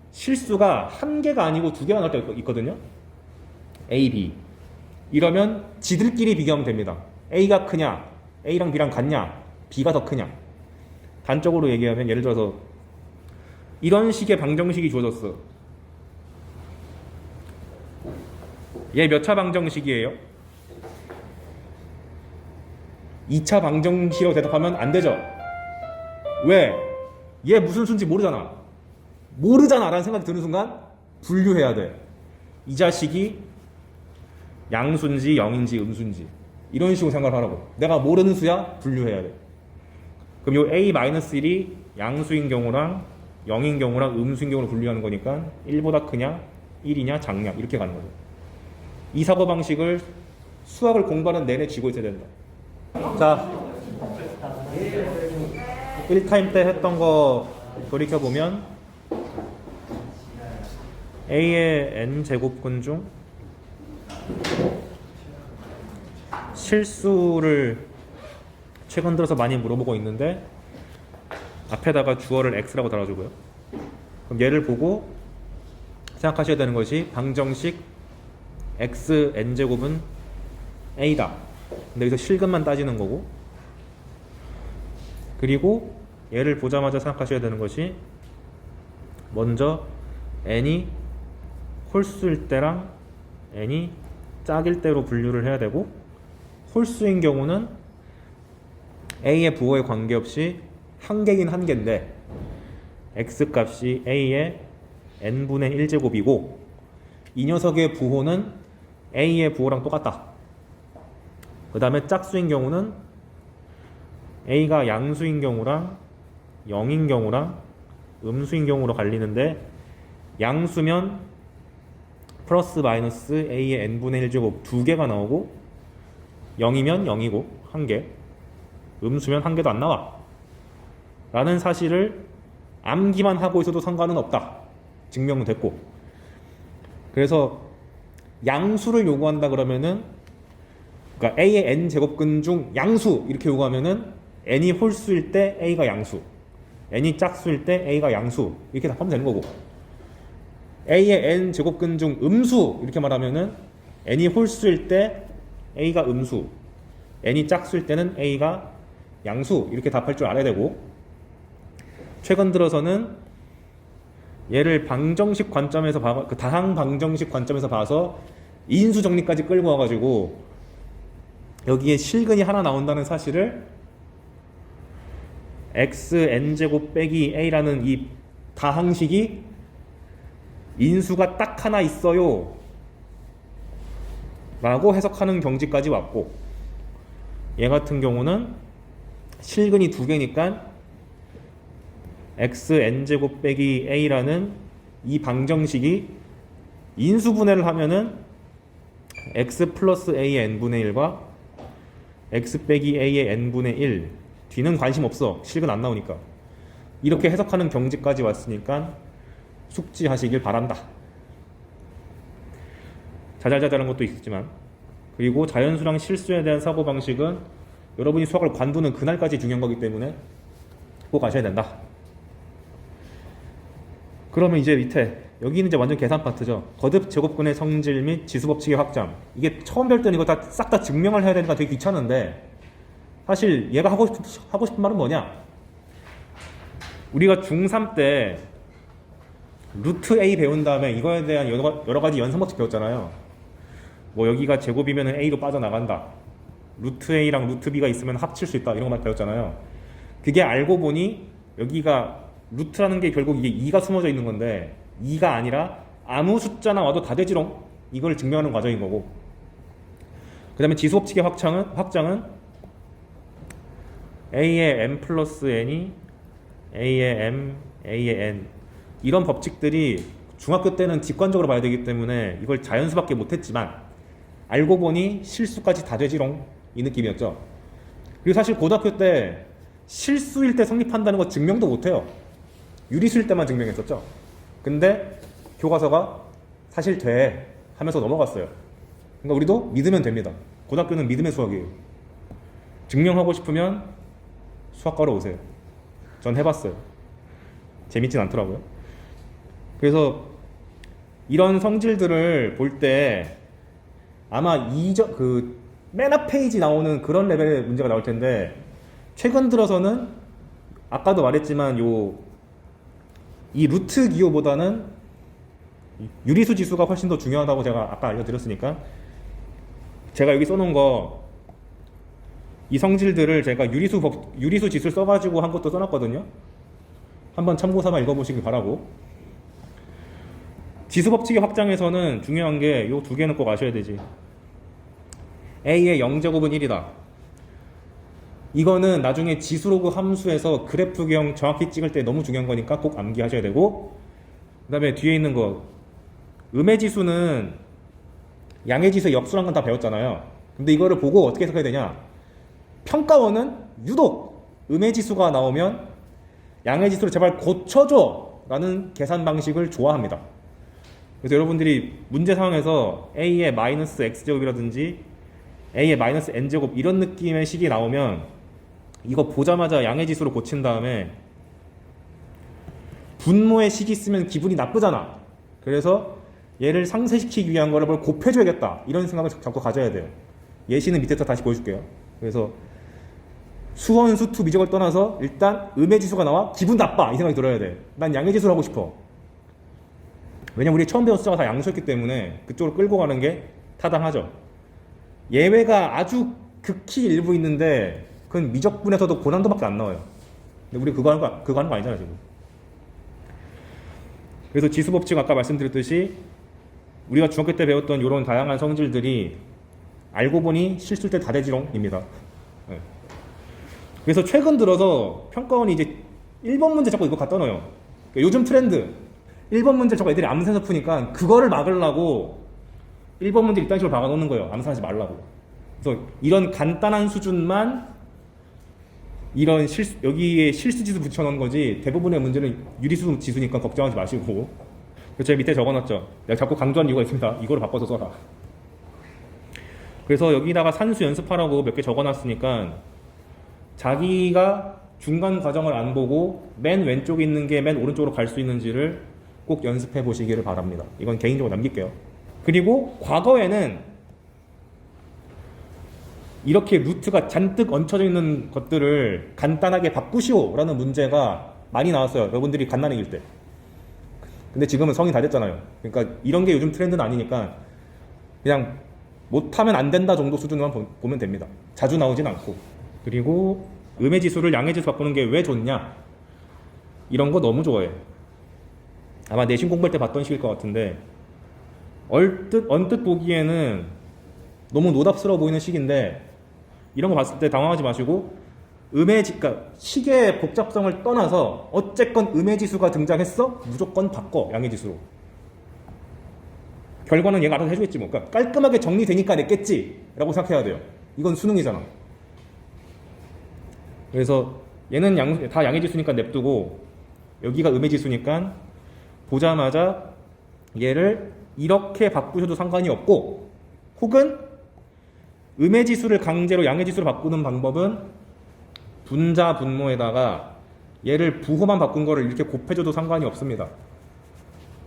실수가 한 개가 아니고 두 개가 나올 때가 있거든요. A, B 이러면 지들끼리 비교하면 됩니다. A가 크냐 A랑 B랑 같냐 B가 더 크냐. 단적으로 얘기하면 예를 들어서 이런 식의 방정식이 주어졌어. 얘 몇 차 방정식이에요? 2차 방정식이라고 대답하면 안 되죠. 왜? 얘 무슨 수인지 모르잖아 라는 생각이 드는 순간 분류해야 돼. 이 자식이 양수인지 0인지 음수인지 이런 식으로 생각을 하라고. 내가 모르는 수야? 분류해야 돼. 그럼 요 A-1이 양수인 경우랑 0인 경우랑 음수인 경우로 분류하는 거니까 1보다 크냐 1이냐 작냐 이렇게 가는 거죠. 이 사고방식을 수학을 공부하는 내내 쥐고 있어야 된다. 자, 1타임 때 했던 거 돌이켜보면 A의 n제곱근 중 실수를 최근 들어서 많이 물어보고 있는데 앞에다가 주어를 x라고 달아주고요. 그럼 얘를 보고 생각하셔야 되는 것이 방정식 x n제곱은 a다. 근데 여기서 실근만 따지는 거고, 그리고 얘를 보자마자 생각하셔야 되는 것이 먼저 n이 홀수일 때랑 n이 짝일 때로 분류를 해야 되고, 홀수인 경우는 a의 부호에 관계없이 한 개긴 한 개인데 x값이 a의 n분의 1제곱이고 이 녀석의 부호는 a의 부호랑 똑같다. 그 다음에 짝수인 경우는 a가 양수인 경우랑 0인 경우랑 음수인 경우로 갈리는데, 양수면 플러스 마이너스 a의 n분의 1제곱 두 개가 나오고 0이면 0이고 한 개. 음수면 한 개도 안 나와 라는 사실을 암기만 하고 있어도 상관은 없다. 증명은 됐고. 그래서 양수를 요구한다 그러면은, 그러니까 A의 n 제곱근 중 양수 이렇게 요구하면은 n이 홀수일 때 A가 양수, n이 짝수일 때 A가 양수 이렇게 답하면 되는 거고, A의 n 제곱근 중 음수 이렇게 말하면은 n이 홀수일 때 A가 음수, n이 짝수일 때는 A가 양수 이렇게 답할 줄 알아야 되고, 최근 들어서는 얘를 방정식 관점에서 그 다항 방정식 관점에서 봐서 인수 정리까지 끌고 와가지고 여기에 실근이 하나 나온다는 사실을 xn제곱 빼기 a라는 이 다항식이 인수가 딱 하나 있어요 라고 해석하는 경지까지 왔고, 얘 같은 경우는 실근이 두 개니까 xn제곱 빼기 a라는 이 방정식이 인수분해를 하면은 x 플러스 a의 n분의 1과 x 빼기 a의 n분의 1, 뒤는 관심 없어, 실근 안 나오니까, 이렇게 해석하는 경지까지 왔으니까 숙지하시길 바란다. 자잘자잘한 것도 있지만. 그리고 자연수랑 실수에 대한 사고방식은 여러분이 수학을 관두는 그날까지 중요한 거기 때문에 꼭 아셔야 된다. 그러면 이제 밑에 여기는 이제 완전 계산 파트죠. 거듭 제곱근의 성질 및 지수법칙의 확장. 이게 처음 별 때는 이거 다 싹 다 증명을 해야 되니까 되게 귀찮은데, 사실 얘가 하고 싶은 말은 뭐냐? 우리가 중3 때 루트 A 배운 다음에 이거에 대한 여러 가지 연산법칙 배웠잖아요. 뭐 여기가 제곱이면 A로 빠져나간다, 루트 A랑 루트 B가 있으면 합칠 수 있다, 이런 것만 배웠잖아요. 그게 알고 보니 여기가 루트라는 게 결국 이게 2가 숨어져 있는 건데 2가 아니라 아무 숫자나 와도 다 되지롱, 이걸 증명하는 과정인 거고, 그 다음에 지수법칙의 확장은 A의 m 플러스 n이 A의 m, A의 n, 이런 법칙들이 중학교 때는 직관적으로 봐야 되기 때문에 이걸 자연수밖에 못했지만 알고 보니 실수까지 다 되지롱, 이 느낌이었죠. 그리고 사실 고등학교 때 실수일 때 성립한다는 거 증명도 못해요. 유리수일 때만 증명했었죠. 근데 교과서가 사실 돼 하면서 넘어갔어요. 그러니까 우리도 믿으면 됩니다. 고등학교는 믿음의 수학이에요. 증명하고 싶으면 수학과로 오세요. 전 해봤어요. 재밌진 않더라고요. 그래서 이런 성질들을 볼 때 아마 맨 앞 페이지 나오는 그런 레벨의 문제가 나올 텐데, 최근 들어서는 아까도 말했지만 이 루트 기호보다는 유리수 지수가 훨씬 더 중요하다고 제가 아까 알려드렸으니까, 제가 여기 써놓은 거, 이 성질들을 제가 유리수 지수를 써가지고 한 것도 써놨거든요. 한번 참고 삼아 읽어보시길 바라고. 지수법칙의 확장에서는 중요한 게 요 두 개는 꼭 아셔야 되지. A의 0제곱은 1이다. 이거는 나중에 지수로그 함수에서 그래프경 정확히 찍을 때 너무 중요한 거니까 꼭 암기하셔야 되고, 그 다음에 뒤에 있는 거, 음의 지수는 양의 지수의 역수란 건 다 배웠잖아요. 근데 이거를 보고 어떻게 해석해야 되냐? 평가원은 유독 음의 지수가 나오면 양의 지수를 제발 고쳐줘 라는 계산 방식을 좋아합니다. 그래서 여러분들이 문제 상황에서 A의 마이너스 X제곱이라든지 A의 마이너스 N제곱 이런 느낌의 식이 나오면 이거 보자마자 양의 지수로 고친 다음에 분모의 식이 있으면 기분이 나쁘잖아. 그래서 얘를 상쇄시키기 위한 거를 뭘 곱해줘야겠다, 이런 생각을 자꾸 가져야 돼요. 예시는 밑에서 다시 보여줄게요. 그래서 수원, 수투, 미적을 떠나서 일단 음의 지수가 나와 기분 나빠, 이 생각이 들어야 돼. 난 양의 지수를 하고 싶어. 왜냐면 우리 처음 배운 숫자가 다 양수였기 때문에 그쪽으로 끌고 가는 게 타당하죠. 예외가 아주 극히 일부 있는데 그건 미적분에서도 고난도밖에 안 나와요. 근데 우리 그거 하는 거 아니잖아 지금. 그래서 지수법칙 아까 말씀드렸듯이 우리가 중학교 때 배웠던 이런 다양한 성질들이 알고 보니 실수일 때 다대지롱입니다. 네. 그래서 최근 들어서 평가원이 이제 1번 문제 자꾸 이거 갖다 넣어요. 그러니까 요즘 트렌드 1번 문제 자꾸 애들이 암산해서 푸니까 그거를 막으려고 1번 문제 이딴 식으로 박아놓는 거예요. 암산하지 말라고. 그래서 이런 간단한 수준만 이런 여기에 실수지수 붙여놓은 거지 대부분의 문제는 유리수 지수니까 걱정하지 마시고. 제 밑에 적어놨죠. 내가 자꾸 강조한 이유가 있습니다. 이거를 바꿔서 써라. 그래서 여기다가 산수 연습하라고 몇 개 적어놨으니까 자기가 중간 과정을 안 보고 맨 왼쪽에 있는 게 맨 오른쪽으로 갈 수 있는지를 꼭 연습해 보시기를 바랍니다. 이건 개인적으로 남길게요. 그리고 과거에는 이렇게 루트가 잔뜩 얹혀져 있는 것들을 간단하게 바꾸시오 라는 문제가 많이 나왔어요. 여러분들이 갓난아기일 때. 근데 지금은 성인 다 됐잖아요. 그러니까 이런 게 요즘 트렌드는 아니니까 그냥 못하면 안 된다 정도 수준으로만 보면 됩니다. 자주 나오진 않고. 그리고 음의 지수를 양의 지수 바꾸는 게 왜 좋냐? 이런 거 너무 좋아해요. 아마 내신 공부할 때 봤던 식일 것 같은데 언뜻 보기에는 너무 노답스러워 보이는 식인데 이런 거 봤을 때 당황하지 마시고 그러니까 식의 복잡성을 떠나서 어쨌건 음의 지수가 등장했어? 무조건 바꿔 양의 지수로. 결과는 얘가 알아서 해주겠지 뭐. 그러니까 깔끔하게 정리되니까 냈겠지 라고 생각해야 돼요. 이건 수능이잖아. 그래서 얘는 다 양의 지수니까 냅두고 여기가 음의 지수니까 보자마자 얘를 이렇게 바꾸셔도 상관이 없고, 혹은 음의 지수를 강제로 양의 지수로 바꾸는 방법은 분자 분모에다가 얘를 부호만 바꾼 거를 이렇게 곱해줘도 상관이 없습니다.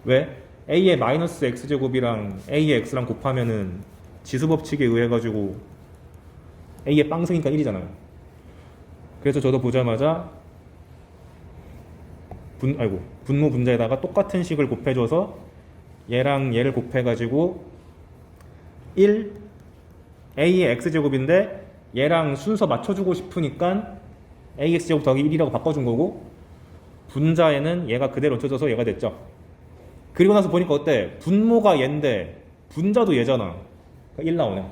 왜? a의 마이너스 x제곱이랑 a의 x랑 곱하면은 지수법칙에 의해 가지고 a의 빵승이니까 1이잖아요. 그래서 저도 보자마자 분모 분자에다가 똑같은 식을 곱해줘서 얘랑 얘를 곱해가지고 1 a의 x제곱인데 얘랑 순서 맞춰주고 싶으니까 ax제곱 더하기 1이라고 바꿔준 거고, 분자에는 얘가 그대로 얹혀져서 얘가 됐죠. 그리고 나서 보니까 어때? 분모가 얘인데 분자도 얘잖아. 그러니까 1 나오네.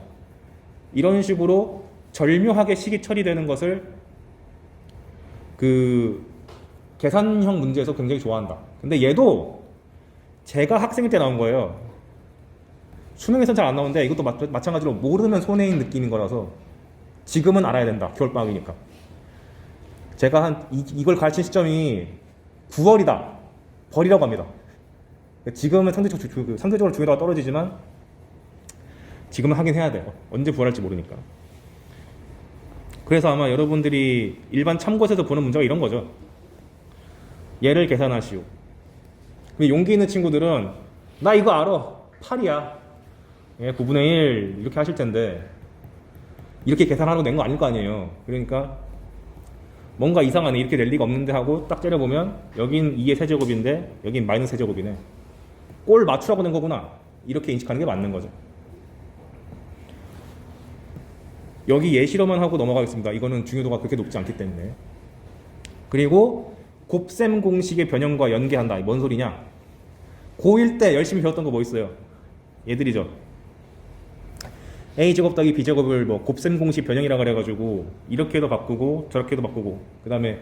이런 식으로 절묘하게 식이 처리되는 것을 그 계산형 문제에서 굉장히 좋아한다. 근데 얘도 제가 학생 때 나온 거예요. 수능에서는 잘 안 나오는데 이것도 마찬가지로 모르면 손해인 느낌인 거라서 지금은 알아야 된다. 겨울방학이니까. 제가 이걸 가르친 시점이 9월이다. 버리라고 합니다. 지금은 상대적으로 중요도가 떨어지지만 지금은 하긴 해야 돼요. 언제 부활할지 모르니까. 그래서 아마 여러분들이 일반 참고서에서 보는 문제가 이런 거죠. 얘를 계산하시오. 용기 있는 친구들은 나 이거 알아. 8이야. 예, 9분의 1 이렇게 하실 텐데 이렇게 계산하라고 낸 거 아닐 거 아니에요. 그러니까 뭔가 이상하네, 이렇게 낼 리가 없는데 하고 딱 째려보면 여긴 2의 세제곱인데 여긴 마이너스 세제곱이네. 꼴 맞추라고 낸 거구나. 이렇게 인식하는 게 맞는 거죠. 여기 예시로만 하고 넘어가겠습니다. 이거는 중요도가 그렇게 높지 않기 때문에. 그리고 곱셈 공식의 변형과 연계한다. 뭔 소리냐? 고1 때 열심히 배웠던 거 뭐 있어요? 얘들이죠. a제곱 더하기 b제곱을 뭐 곱셈 공식 변형이라 그래가지고 이렇게도 바꾸고 저렇게도 바꾸고, 그 다음에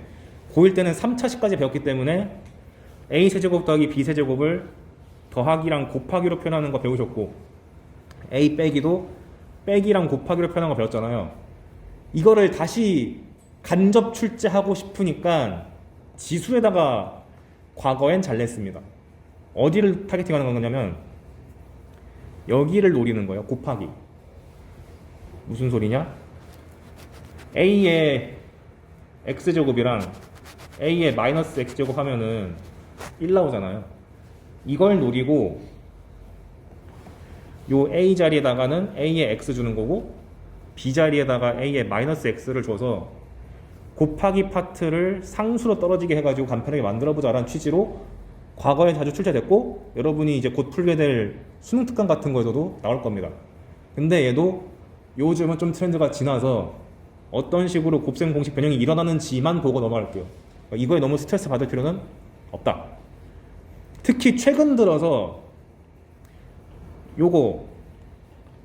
고1 때는 3차식까지 배웠기 때문에 a세제곱 더하기 b세제곱을 더하기랑 곱하기로 표현하는 거 배우셨고, a 빼기도 빼기랑 곱하기로 표현하는 거 배웠잖아요. 이거를 다시 간접 출제하고 싶으니까 지수에다가 과거엔 잘 냈습니다. 어디를 타겟팅하는 거냐면 여기를 노리는 거예요. 곱하기. 무슨 소리냐? a의 x제곱이랑 a의 마이너스 x제곱 하면은 1 나오잖아요. 이걸 노리고 요 a 자리에다가는 a의 x 주는 거고 b 자리에다가 a의 마이너스 x를 줘서 곱하기 파트를 상수로 떨어지게 해가지고 간편하게 만들어보자라는 취지로 과거에 자주 출제됐고, 여러분이 이제 곧 풀게 될 수능 특강 같은 거에서도 나올 겁니다. 근데 얘도 요즘은 좀 트렌드가 지나서 어떤 식으로 곱셈 공식 변형이 일어나는지만 보고 넘어갈게요. 이거에 너무 스트레스 받을 필요는 없다. 특히 최근 들어서 요거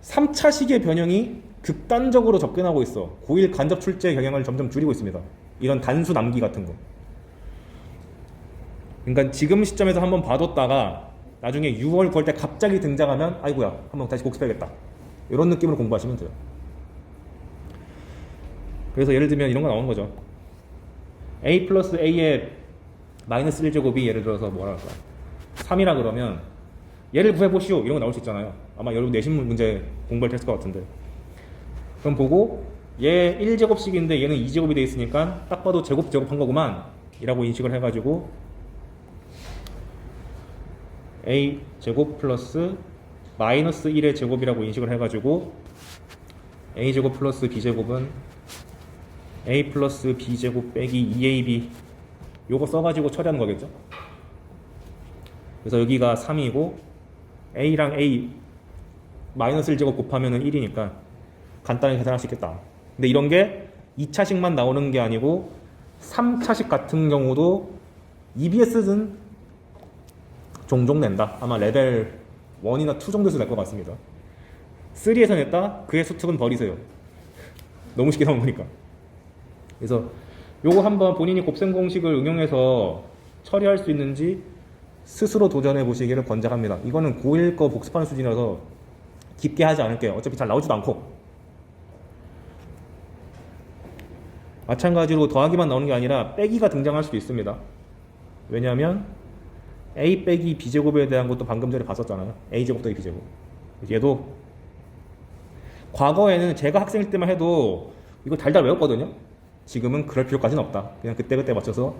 3차식의 변형이 극단적으로 접근하고 있어. 고1 간접 출제 경향을 점점 줄이고 있습니다. 이런 단수 남기 같은 거. 그러니까 지금 시점에서 한번 봐뒀다가 나중에 6월 9월 때 갑자기 등장하면 아이고야 한번 다시 복습해야겠다, 이런 느낌으로 공부하시면 돼요. 그래서 예를 들면 이런 거 나오는 거죠. a 플러스 a의 마이너스 1제곱이 예를 들어서 뭐랄까 3이라 그러면 얘를 구해보시오 이런 거 나올 수 있잖아요. 아마 여러분 내신 문제 공부할 때 했을 것 같은데, 그럼 보고 얘 1제곱씩인데 얘는 2제곱이 돼 있으니까 딱 봐도 제곱한 거구만 이라고 인식을 해가지고 a 제곱 플러스 마이너스 1의 제곱이라고 인식을 해가지고 a 제곱 플러스 b 제곱은 a 플러스 b 제곱 빼기 2ab 요거 써가지고 처리하는 거겠죠. 그래서 여기가 3이고 a랑 a 마이너스 1제곱 곱하면은 1이니까 간단히 계산할 수 있겠다. 근데 이런 게 2차식만 나오는 게 아니고 3차식 같은 경우도 EBS는 종종 낸다. 아마 레벨 1이나 2 정도에서 낼 것 같습니다. 3에서 냈다? 그의 수특은 버리세요. 너무 쉽게 나온 거니까. 그래서 요거 한번 본인이 곱셈 공식을 응용해서 처리할 수 있는지 스스로 도전해 보시기를 권장합니다. 이거는 고1 거 복습하는 수준이라서 깊게 하지 않을게요. 어차피 잘 나오지도 않고. 마찬가지로 더하기만 나오는 게 아니라 빼기가 등장할 수도 있습니다. 왜냐하면 a 빼기 b제곱에 대한 것도 방금 전에 봤었잖아요. a제곱 더하기 b제곱. 얘도 과거에는 제가 학생일 때만 해도 이거 달달 외웠거든요. 지금은 그럴 필요까지는 없다. 그냥 그때그때 맞춰서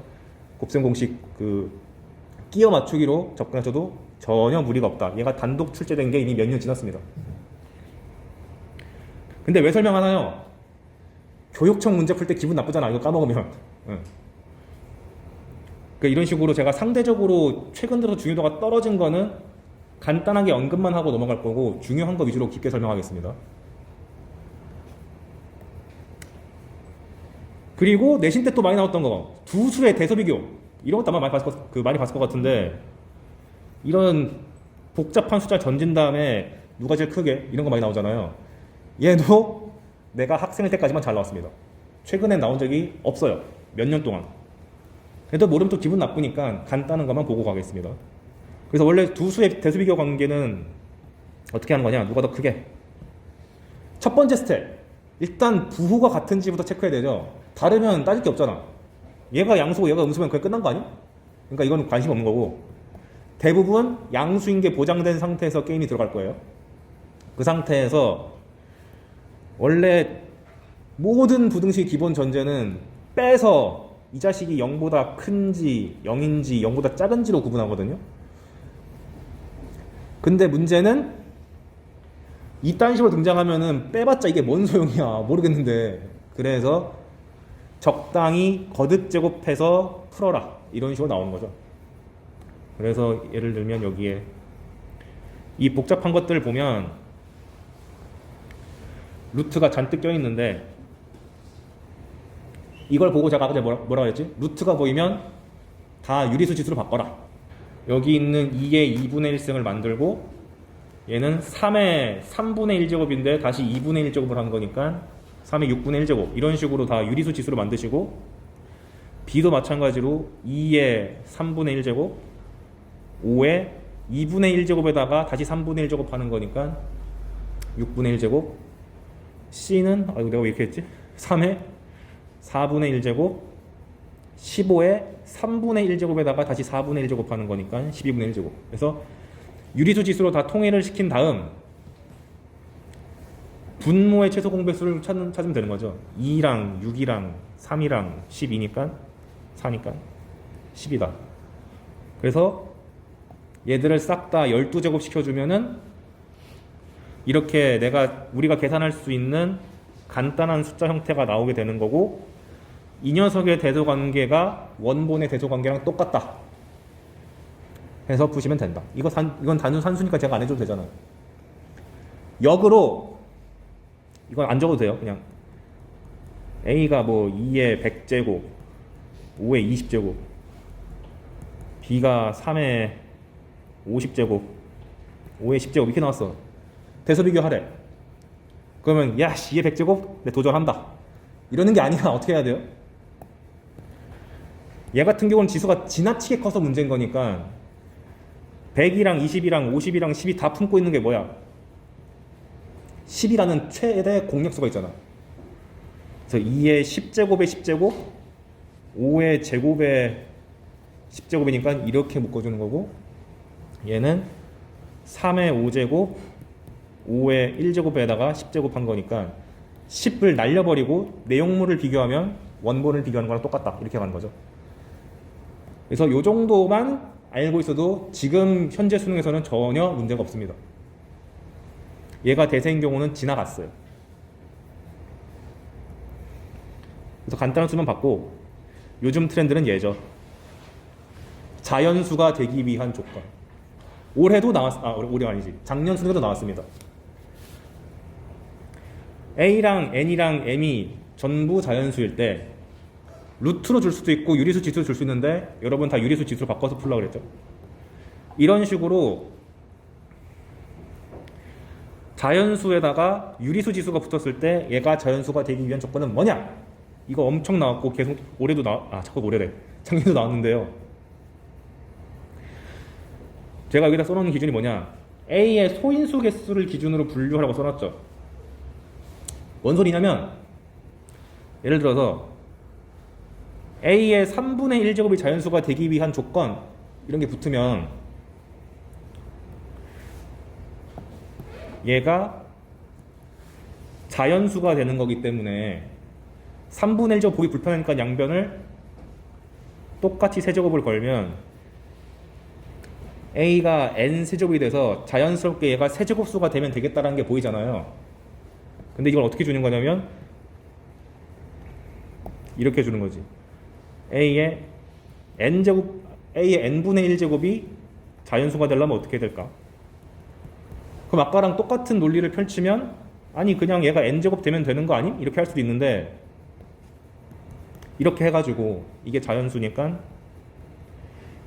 곱셈 공식 끼워 맞추기로 접근하셔도 전혀 무리가 없다. 얘가 단독 출제된 게 이미 몇 년 지났습니다. 근데 왜 설명하나요? 교육청 문제 풀 때 기분 나쁘잖아. 이거 까먹으면. 응. 그러니까 이런 식으로 제가 상대적으로 최근 들어서 중요도가 떨어진 거는 간단하게 언급만 하고 넘어갈 거고, 중요한 거 위주로 깊게 설명하겠습니다. 그리고 내신 때 또 많이 나왔던 거, 두 수의 대소비교. 이런 것도 아마 많이 봤을 것 같은데, 이런 복잡한 숫자 던진 다음에 누가 제일 크게 이런 거 많이 나오잖아요. 얘도 내가 학생일 때까지만 잘 나왔습니다. 최근엔 나온 적이 없어요. 몇 년 동안. 그래도 모르면 또 기분 나쁘니까 간단한 것만 보고 가겠습니다. 그래서 원래 두 수의 대수비교 관계는 어떻게 하는 거냐? 누가 더 크게? 첫 번째 스텝. 일단 부호가 같은지부터 체크해야 되죠. 다르면 따질 게 없잖아. 얘가 양수고 얘가 음수면 그냥 끝난 거 아니야? 그러니까 이건 관심 없는 거고, 대부분 양수인 게 보장된 상태에서 게임이 들어갈 거예요. 그 상태에서 원래 모든 부등식 기본 전제는 빼서 이 자식이 0보다 큰지 0인지 0보다 작은지로 구분하거든요. 근데 문제는 이딴 식으로 등장하면은 빼봤자 이게 뭔 소용이야 모르겠는데, 그래서 적당히 거듭 제곱해서 풀어라 이런 식으로 나오는 거죠. 그래서 예를 들면 여기에 이 복잡한 것들 보면 루트가 잔뜩 껴있는데, 이걸 보고 제가 아까 뭐라고 했지? 루트가 보이면 다 유리수 지수로 바꿔라. 여기 있는 2의 2분의 1승을 만들고, 얘는 3의 3분의 1제곱인데 다시 2분의 1제곱을 한 거니까 3의 6분의 1제곱, 이런 식으로 다 유리수 지수로 만드시고, B도 마찬가지로 2의 3분의 1제곱, 5의 2분의 1제곱에다가 다시 3분의 1제곱 하는 거니까 6분의 1제곱, C는 이거 내가 왜 이렇게 했지? 3의 4분의 1제곱, 15의 3분의 1제곱에다가 다시 4분의 1제곱 하는 거니까 12분의 1제곱. 그래서 유리수 지수로 다 통일을 시킨 다음 분모의 최소 공배수를 찾으면 되는 거죠. 2랑 6이랑 3이랑 12니까 4니까 10이다. 그래서 얘들을 싹 다 12제곱 시켜주면은 이렇게 우리가 계산할 수 있는 간단한 숫자 형태가 나오게 되는 거고, 이 녀석의 대소관계가 원본의 대소관계랑 똑같다 해서 푸시면 된다. 이건 단순 산수니까 제가 안 해줘도 되잖아요. 역으로 이건 안 적어도 돼요. 그냥 A가 뭐 2의 100제곱, 5의 20제곱, B가 3의 50제곱, 5의 10제곱 이렇게 나왔어. 대소비교 하래. 그러면 야, 2의 100제곱? 내 도전한다. 이러는 게 아니라 어떻게 해야 돼요? 얘 같은 경우는 지수가 지나치게 커서 문제인 거니까 100이랑 20이랑 50이랑 10이 다 품고 있는 게 뭐야? 10이라는 최대 공약수가 있잖아. 그래서 2의 10제곱의 10제곱, 5의 제곱에 10제곱이니까 이렇게 묶어주는 거고, 얘는 3의 5제곱 5의 1제곱에다가 10제곱 한 거니까 10을 날려버리고 내용물을 비교하면 원본을 비교하는 거랑 똑같다, 이렇게 가는 거죠. 그래서 이 정도만 알고 있어도 지금 현재 수능에서는 전혀 문제가 없습니다. 얘가 대세인 경우는 지나갔어요. 그래서 간단한 수만 받고, 요즘 트렌드는 얘죠. 자연수가 되기 위한 조건. 올해도 올해 아니지, 작년 수능에도 나왔습니다. A랑 N이랑 M이 전부 자연수일 때 루트로 줄 수도 있고 유리수 지수로 줄 수 있는데, 여러분 다 유리수 지수로 바꿔서 풀려고 그랬죠. 이런 식으로 자연수에다가 유리수 지수가 붙었을 때 얘가 자연수가 되기 위한 조건은 뭐냐? 이거 엄청 나왔고 계속 올해도 자꾸 올해래. 작년도 나왔는데요. 제가 여기다 써놓은 기준이 뭐냐? A의 소인수 개수를 기준으로 분류하라고 써놨죠. 뭔 소리냐면, 예를 들어서 A의 3분의 1제곱이 자연수가 되기 위한 조건, 이런 게 붙으면 얘가 자연수가 되는 거기 때문에 3분의 1제곱 보기 불편하니까 양변을 똑같이 세제곱을 걸면 A가 N세제곱이 돼서 자연스럽게 얘가 세제곱수가 되면 되겠다라는 게 보이잖아요. 근데 이걸 어떻게 주는 거냐면 이렇게 주는 거지. A의 N분의 1제곱이 자연수가 되려면 어떻게 될까? 그럼 아까랑 똑같은 논리를 펼치면, 아니 그냥 얘가 N제곱 되면 되는 거 아니? 이렇게 할 수도 있는데, 이렇게 해가지고 이게 자연수니까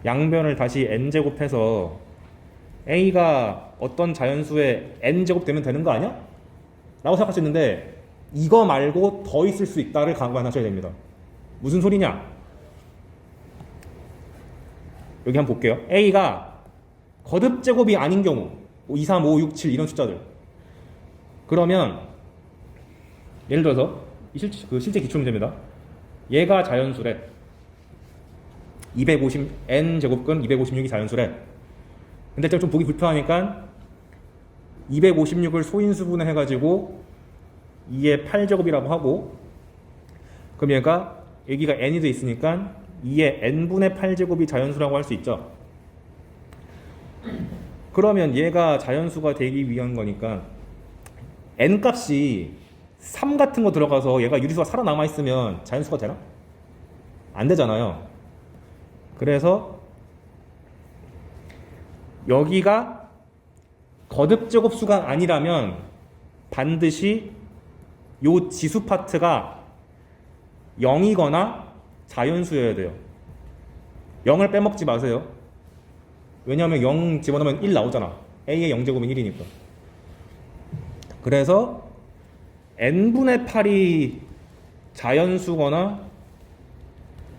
양변을 다시 N제곱해서 A가 어떤 자연수의 N제곱 되면 되는 거 아니야? 라고 생각할 수 있는데, 이거 말고 더 있을 수 있다를 감안하셔야 됩니다. 무슨 소리냐? 여기 한번 볼게요. A가 거듭제곱이 아닌 경우 2, 3, 5, 6, 7 이런 숫자들, 그러면 예를 들어서 실제 기출문제입니다. 얘가 자연수래. N제곱근 256이 자연수래. 근데 좀 보기 불편하니까 256을 소인수분해 해가지고 2의 8제곱이라고 하고, 그럼 얘가 여기가 n이 돼 있으니까 2의 n분의 8제곱이 자연수라고 할 수 있죠. 그러면 얘가 자연수가 되기 위한 거니까 n 값이 3 같은 거 들어가서 얘가 유리수가 살아남아 있으면 자연수가 되나? 안 되잖아요. 그래서 여기가 거듭제곱수가 아니라면 반드시 요 지수 파트가 0이거나 자연수여야 돼요. 0을 빼먹지 마세요. 왜냐하면 0 집어넣으면 1 나오잖아. A의 0제곱은 1이니까. 그래서 n분의 8이 자연수거나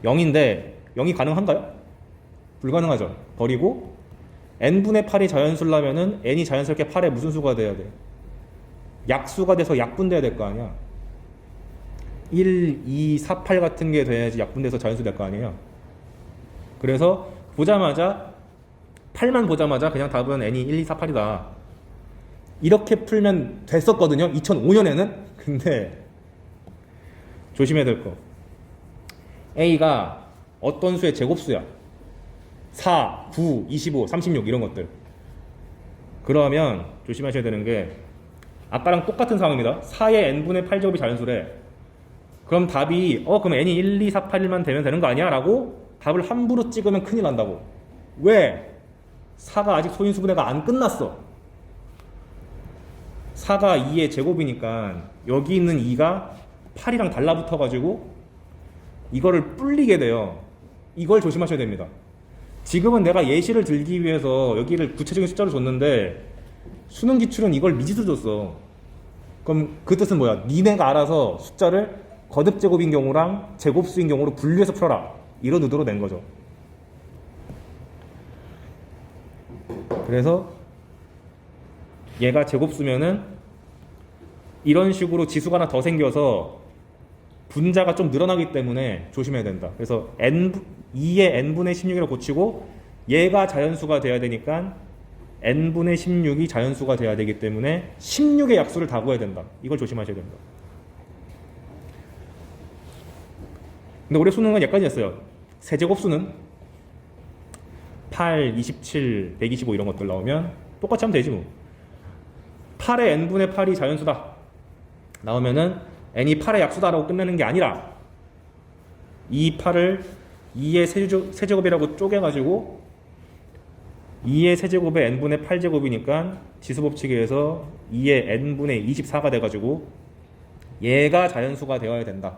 0인데 0이 가능한가요? 불가능하죠. 버리고 n분의 8이 자연수라면은 n이 자연스럽게 8의 무슨 수가 돼야 돼? 약수가 돼서 약분돼야 될 거 아니야. 1, 2, 4, 8 같은 게 돼야지 약분돼서 자연수 될 거 아니에요. 그래서 보자마자 8만 보자마자 그냥 답은 n이 1, 2, 4, 8이다. 이렇게 풀면 됐었거든요. 2005년에는. 근데 조심해야 될 거. A가 어떤 수의 제곱수야. 4, 9, 25, 36 이런 것들. 그러면 조심하셔야 되는 게, 아까랑 똑같은 상황입니다. 4의 n분의 8제곱이 자연수래. 그럼 답이 그럼 n이 1, 2, 4, 8만 되면 되는 거 아니야? 라고 답을 함부로 찍으면 큰일 난다고. 왜? 4가 아직 소인수분해가 안 끝났어. 4가 2의 제곱이니까 여기 있는 2가 8이랑 달라붙어가지고 이거를 불리게 돼요. 이걸 조심하셔야 됩니다. 지금은 내가 예시를 들기 위해서 여기를 구체적인 숫자로 줬는데 수능 기출은 이걸 미지수로 줬어. 그럼 그 뜻은 뭐야? 니네가 알아서 숫자를 거듭제곱인 경우랑 제곱수인 경우로 분류해서 풀어라. 이런 의도로 낸 거죠. 그래서 얘가 제곱수면은 이런 식으로 지수가 하나 더 생겨서 분자가 좀 늘어나기 때문에 조심해야 된다. 그래서 2의 n분의 16이라고 고치고 얘가 자연수가 돼야 되니까 n분의 16이 자연수가 돼야 되기 때문에 16의 약수를 다 구해야 된다. 이걸 조심하셔야 된다. 근데 올해 수능은 여기까지였어요. 세제곱수는 8, 27, 125 이런 것들 나오면 똑같이 하면 되지 뭐. 8의 n분의 8이 자연수다 나오면은 n이 8의 약수다라고 끝내는 게 아니라 이 8을 2의 세제곱이라고 쪼개가지고 2의 세제곱에 n분의 8제곱이니까 지수법칙에 의해서 2의 n분의 24가 돼가지고 얘가 자연수가 되어야 된다.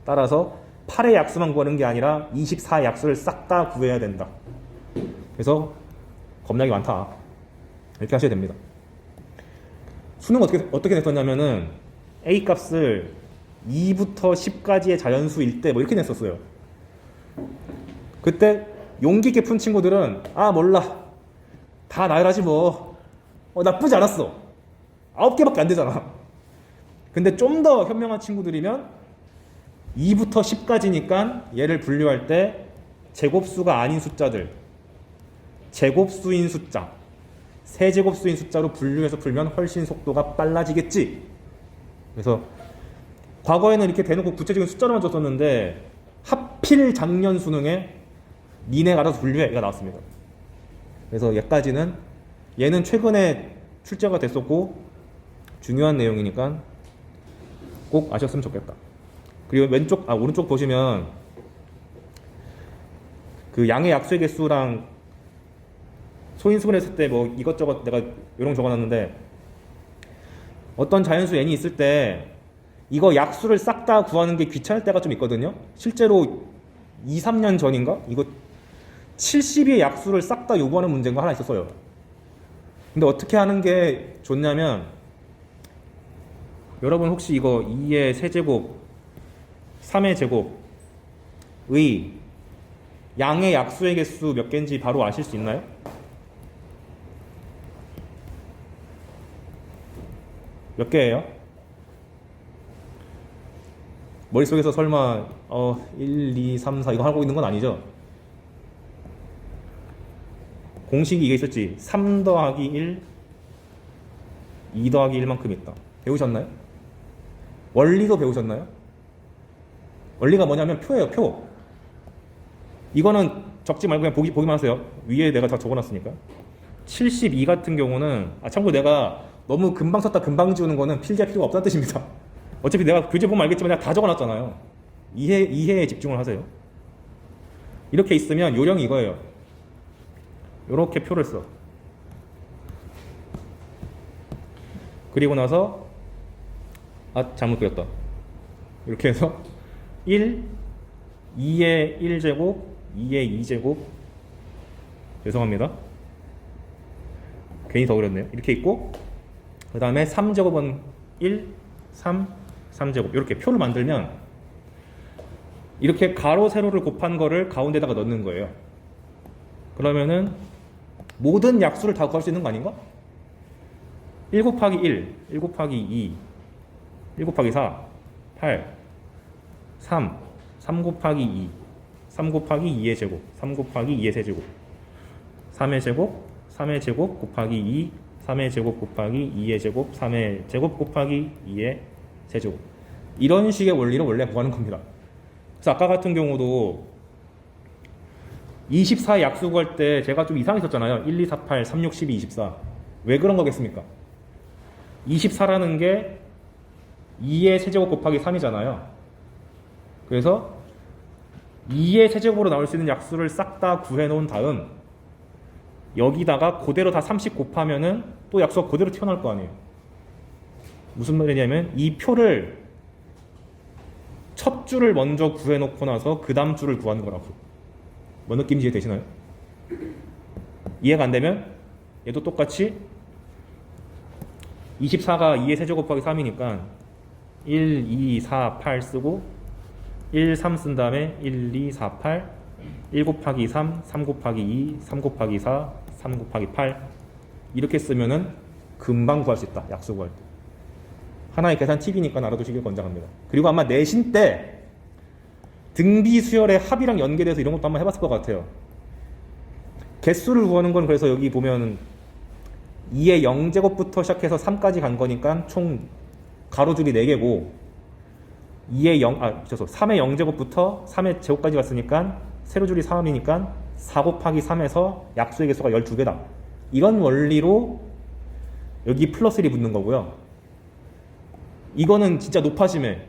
따라서 8의 약수만 구하는 게 아니라 24의 약수를 싹 다 구해야 된다. 그래서 겁나게 많다. 이렇게 하셔야 됩니다. 수능 어떻게 냈었냐면은 A 값을 2부터 10까지의 자연수일 때 뭐 이렇게 냈었어요. 그때 용기 있게 푼 친구들은 아 몰라 다 나열하지 뭐 나쁘지 않았어. 9개밖에 안 되잖아. 근데 좀 더 현명한 친구들이면 2부터 10까지니까 얘를 분류할 때 제곱수가 아닌 숫자들, 제곱수인 숫자, 세제곱수인 숫자로 분류해서 풀면 훨씬 속도가 빨라지겠지. 그래서 과거에는 이렇게 대놓고 구체적인 숫자로만 줬었는데 하필 작년 수능에 니네 알아서 분류해가 나왔습니다. 그래서 얘는 최근에 출제가 됐었고 중요한 내용이니까 꼭 아셨으면 좋겠다. 그리고 오른쪽 보시면 그 양의 약수의 개수랑 소인수분 했을 때 뭐 이것저것 내가 요령 적어놨는데 어떤 자연수 n이 있을 때 이거 약수를 싹 다 구하는 게 귀찮을 때가 좀 있거든요. 실제로 2, 3년 전인가? 이거 70의 약수를 싹 다 요구하는 문제가 하나 있었어요. 근데 어떻게 하는 게 좋냐면 여러분 혹시 이거 2의 세제곱, 3의 제곱의 양의 약수의 개수 몇 개인지 바로 아실 수 있나요? 몇 개예요? 머릿속에서 설마 1, 2, 3, 4 이거 하고 있는 건 아니죠? 공식이 이게 있었지. 3 더하기 1, 2 더하기 1만큼 있다. 배우셨나요? 원리도 배우셨나요? 원리가 뭐냐면 표예요, 표. 이거는 적지 말고 그냥 보기만 하세요. 위에 내가 다 적어놨으니까. 72 같은 경우는 참고로 내가 너무 금방 썼다 금방 지우는 거는 필기할 필요가 없다는 뜻입니다. 어차피 내가 교재 보면 알겠지만 내가 다 적어놨잖아요. 이해에 집중을 하세요. 이렇게 있으면 요령이 이거예요. 요렇게 표를 써. 그리고 나서 잘못 그렸다. 이렇게 해서 1, 2의 1제곱, 2의 2제곱 죄송합니다. 괜히 더 그렸네요. 이렇게 있고 그 다음에 3제곱은 1, 3, 3제곱 이렇게 표를 만들면 이렇게 가로 세로를 곱한 거를 가운데다가 넣는 거예요. 그러면은 모든 약수를 다 구할 수 있는 거 아닌가? 1 곱하기 1, 1 곱하기 2, 1 곱하기 4, 8, 3, 3 곱하기 2, 3 곱하기 2의 제곱, 3 곱하기 2의 세제곱, 3의 제곱, 3의 제곱 곱하기 2, 3의 제곱 곱하기 2의 제곱, 3의 제곱 곱하기 2의 세제곱. 이런 식의 원리를 원래 구하는 겁니다. 그래서 아까 같은 경우도 24 약수 구할 때 제가 좀 이상했었잖아요. 1, 2, 4, 8, 3, 6, 12, 24. 왜 그런 거겠습니까? 24라는 게 2의 세제곱 곱하기 3이잖아요. 그래서 2의 세제곱으로 나올 수 있는 약수를 싹 다 구해 놓은 다음 여기다가 그대로 다 30 곱하면은 또 약수가 그대로 튀어나올 거 아니에요. 무슨 말이냐면 이 표를 첫 줄을 먼저 구해 놓고 나서 그 다음 줄을 구하는 거라고. 뭔 느낌인지 이해되시나요? 이해가 안 되면 얘도 똑같이 24가 2의 세제곱 곱하기 3이니까 1, 2, 4, 8 쓰고 1, 3 쓴 다음에 1, 2, 4, 8 1 곱하기 3, 3 곱하기 2, 3 곱하기 4, 3 곱하기 8 이렇게 쓰면은 금방 구할 수 있다. 약수 구할 때. 하나의 계산 팁이니까 알아두시길 권장합니다. 그리고 아마 내신 때 등비 수열의 합이랑 연계돼서 이런 것도 한번 해봤을 것 같아요. 개수를 구하는 건 그래서 여기 보면 2의 0제곱부터 시작해서 3까지 간 거니까 총 가로줄이 4개고 3의 0제곱부터 3의 제곱까지 갔으니까 세로줄이 3이니까 4 곱하기 3에서 약수의 개수가 12개다. 이런 원리로 여기 플러스 1이 붙는 거고요. 이거는 진짜 높아심에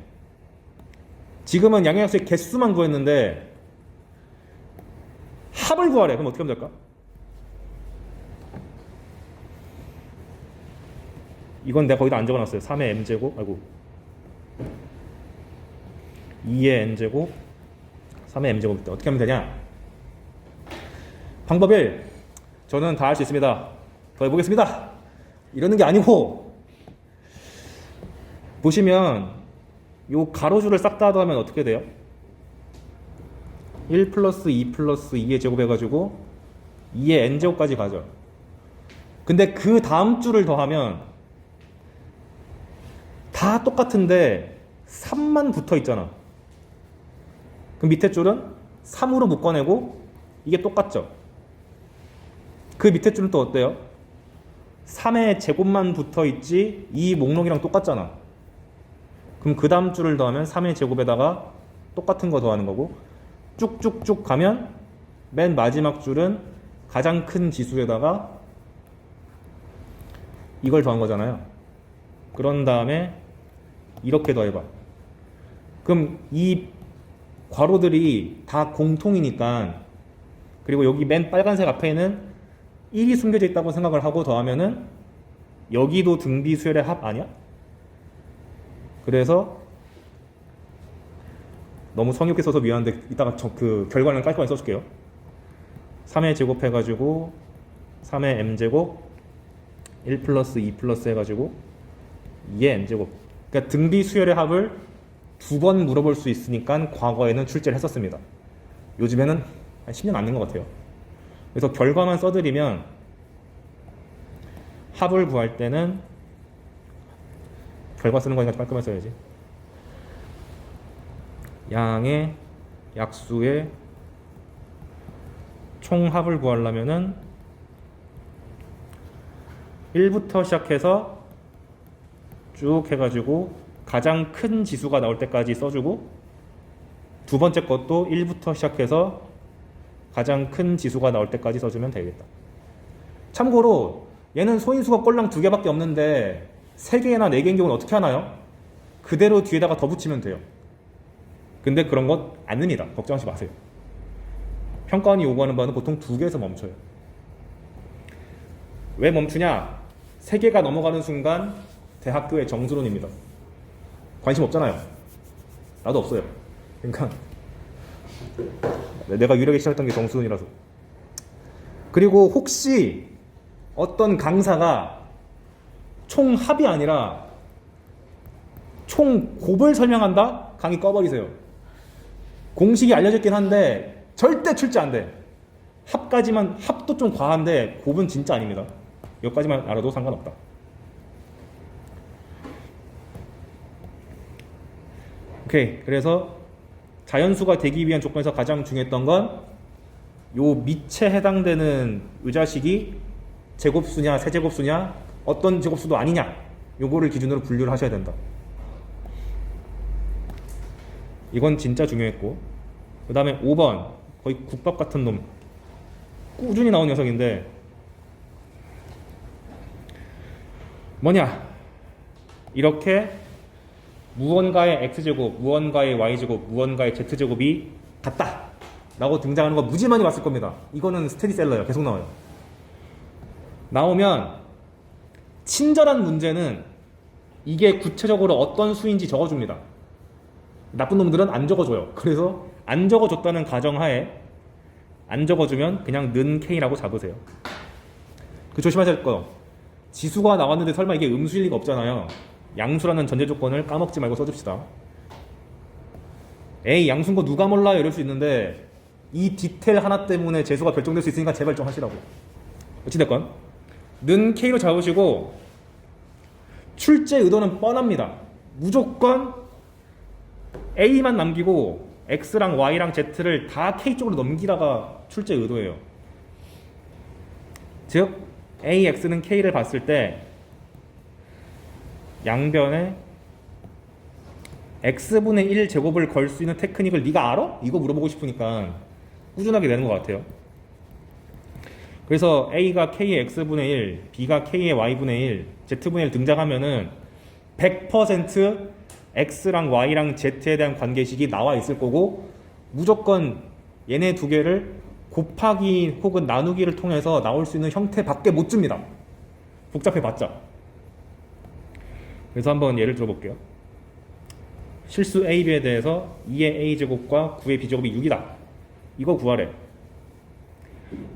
지금은 양의약수의 개수만 구했는데 합을 구하래. 그럼 어떻게 하면 될까? 이건 내가 거기다 안 적어놨어요. 3의 m제곱, 2의 n제곱, 3의 m제곱. 어떻게 하면 되냐? 방법 1. 저는 다 할 수 있습니다. 더 해보겠습니다. 이러는 게 아니고, 보시면 요 가로줄을 싹 다 더하면 어떻게 돼요? 1 플러스 2 플러스 2의 제곱 해가지고 2의 n제곱까지 가죠. 근데 그 다음 줄을 더하면 다 똑같은데 3만 붙어 있잖아. 그럼 밑에 줄은 3으로 묶어내고 이게 똑같죠. 그 밑에 줄은 또 어때요? 3의 제곱만 붙어 있지 이 목록이랑 똑같잖아. 그럼 그 다음 줄을 더하면 3의 제곱에다가 똑같은 거 더하는 거고 쭉쭉쭉 가면 맨 마지막 줄은 가장 큰 지수에다가 이걸 더한 거잖아요. 그런 다음에 이렇게 더해봐. 그럼 이 괄호들이 다 공통이니까, 그리고 여기 맨 빨간색 앞에는 1이 숨겨져 있다고 생각을 하고 더하면은 여기도 등비수열의 합 아니야? 그래서 너무 성의 없게 써서 미안한데 이따가 그 결과는 깔끔하게 써줄게요. 3의 제곱 해가지고 3의 m제곱 1 플러스 2 플러스 해가지고 2의 n제곱. 그러니까 등비 수열의 합을 2번 물어볼 수 있으니까 과거에는 출제를 했었습니다. 요즘에는 한 10년 안 된 것 같아요. 그래서 결과만 써드리면 합을 구할 때는 결과 쓰는 거니까 깔끔하게 써야지. 양의 약수의 총합을 구하려면은 1부터 시작해서 쭉 해가지고 가장 큰 지수가 나올 때까지 써주고, 두 번째 것도 1부터 시작해서 가장 큰 지수가 나올 때까지 써주면 되겠다. 참고로 얘는 소인수가 꼴랑 2개밖에 없는데 3개나 4개인 경우는 어떻게 하나요? 그대로 뒤에다가 더 붙이면 돼요. 근데 그런 것 안 냅니다. 걱정하지 마세요. 평가원이 요구하는 바는 보통 2개에서 멈춰요. 왜 멈추냐? 3개가 넘어가는 순간 대학교의 정수론입니다. 관심 없잖아요. 나도 없어요. 그러니까 내가 유일하게 시작했던 게 정수론이라서. 그리고 혹시 어떤 강사가 총합이 아니라 총곱을 설명한다? 강의 꺼버리세요. 공식이 알려져 있긴 한데 절대 출제 안 돼. 합까지만, 합도 좀 과한데 곱은 진짜 아닙니다. 여기까지만 알아도 상관없다. 오케이. 그래서 자연수가 되기 위한 조건에서 가장 중요했던 건 요 밑에 해당되는 의자식이 제곱수냐 세제곱수냐 어떤 제곱수도 아니냐, 요거를 기준으로 분류를 하셔야 된다. 이건 진짜 중요했고, 그 다음에 5번 거의 국밥 같은 놈, 꾸준히 나온 녀석인데 뭐냐, 이렇게 무언가의 x제곱, 무언가의 y제곱, 무언가의 z제곱이 같다 라고 등장하는 거 무지 많이 봤을 겁니다. 이거는 스테디셀러예요. 계속 나와요. 나오면 친절한 문제는 이게 구체적으로 어떤 수인지 적어줍니다. 나쁜 놈들은 안 적어줘요. 그래서 안 적어줬다는 가정하에 안 적어주면 그냥 는 K라고 잡으세요. 그 조심하셔야 할 거, 지수가 나왔는데 설마 이게 음수일 리가 없잖아요. 양수라는 전제 조건을 까먹지 말고 써줍시다. 에이, 양수인 거 누가 몰라요 이럴 수 있는데 이 디테일 하나 때문에 재수가 결정될 수 있으니까 제발 좀 하시라고. 어찌됐건 는 K로 잡으시고 출제 의도는 뻔합니다. 무조건 A만 남기고 X랑 Y랑 Z를 다 K 쪽으로 넘기다가 출제 의도예요. 즉 AX는 K를 봤을 때 양변에 X분의 1 제곱을 걸 수 있는 테크닉을 네가 알아? 이거 물어보고 싶으니까 꾸준하게 내는 것 같아요. 그래서 A가 K의 X분의 1, B가 K의 Y분의 1, Z분의 1 등장하면은 100% X랑 Y랑 Z에 대한 관계식이 나와 있을 거고 무조건 얘네 두 개를 곱하기 혹은 나누기를 통해서 나올 수 있는 형태밖에 못 줍니다. 복잡해봤자. 그래서 한번 예를 들어볼게요. 실수 A, B에 대해서 2의 A제곱과 9의 B제곱이 6이다. 이거 구하래.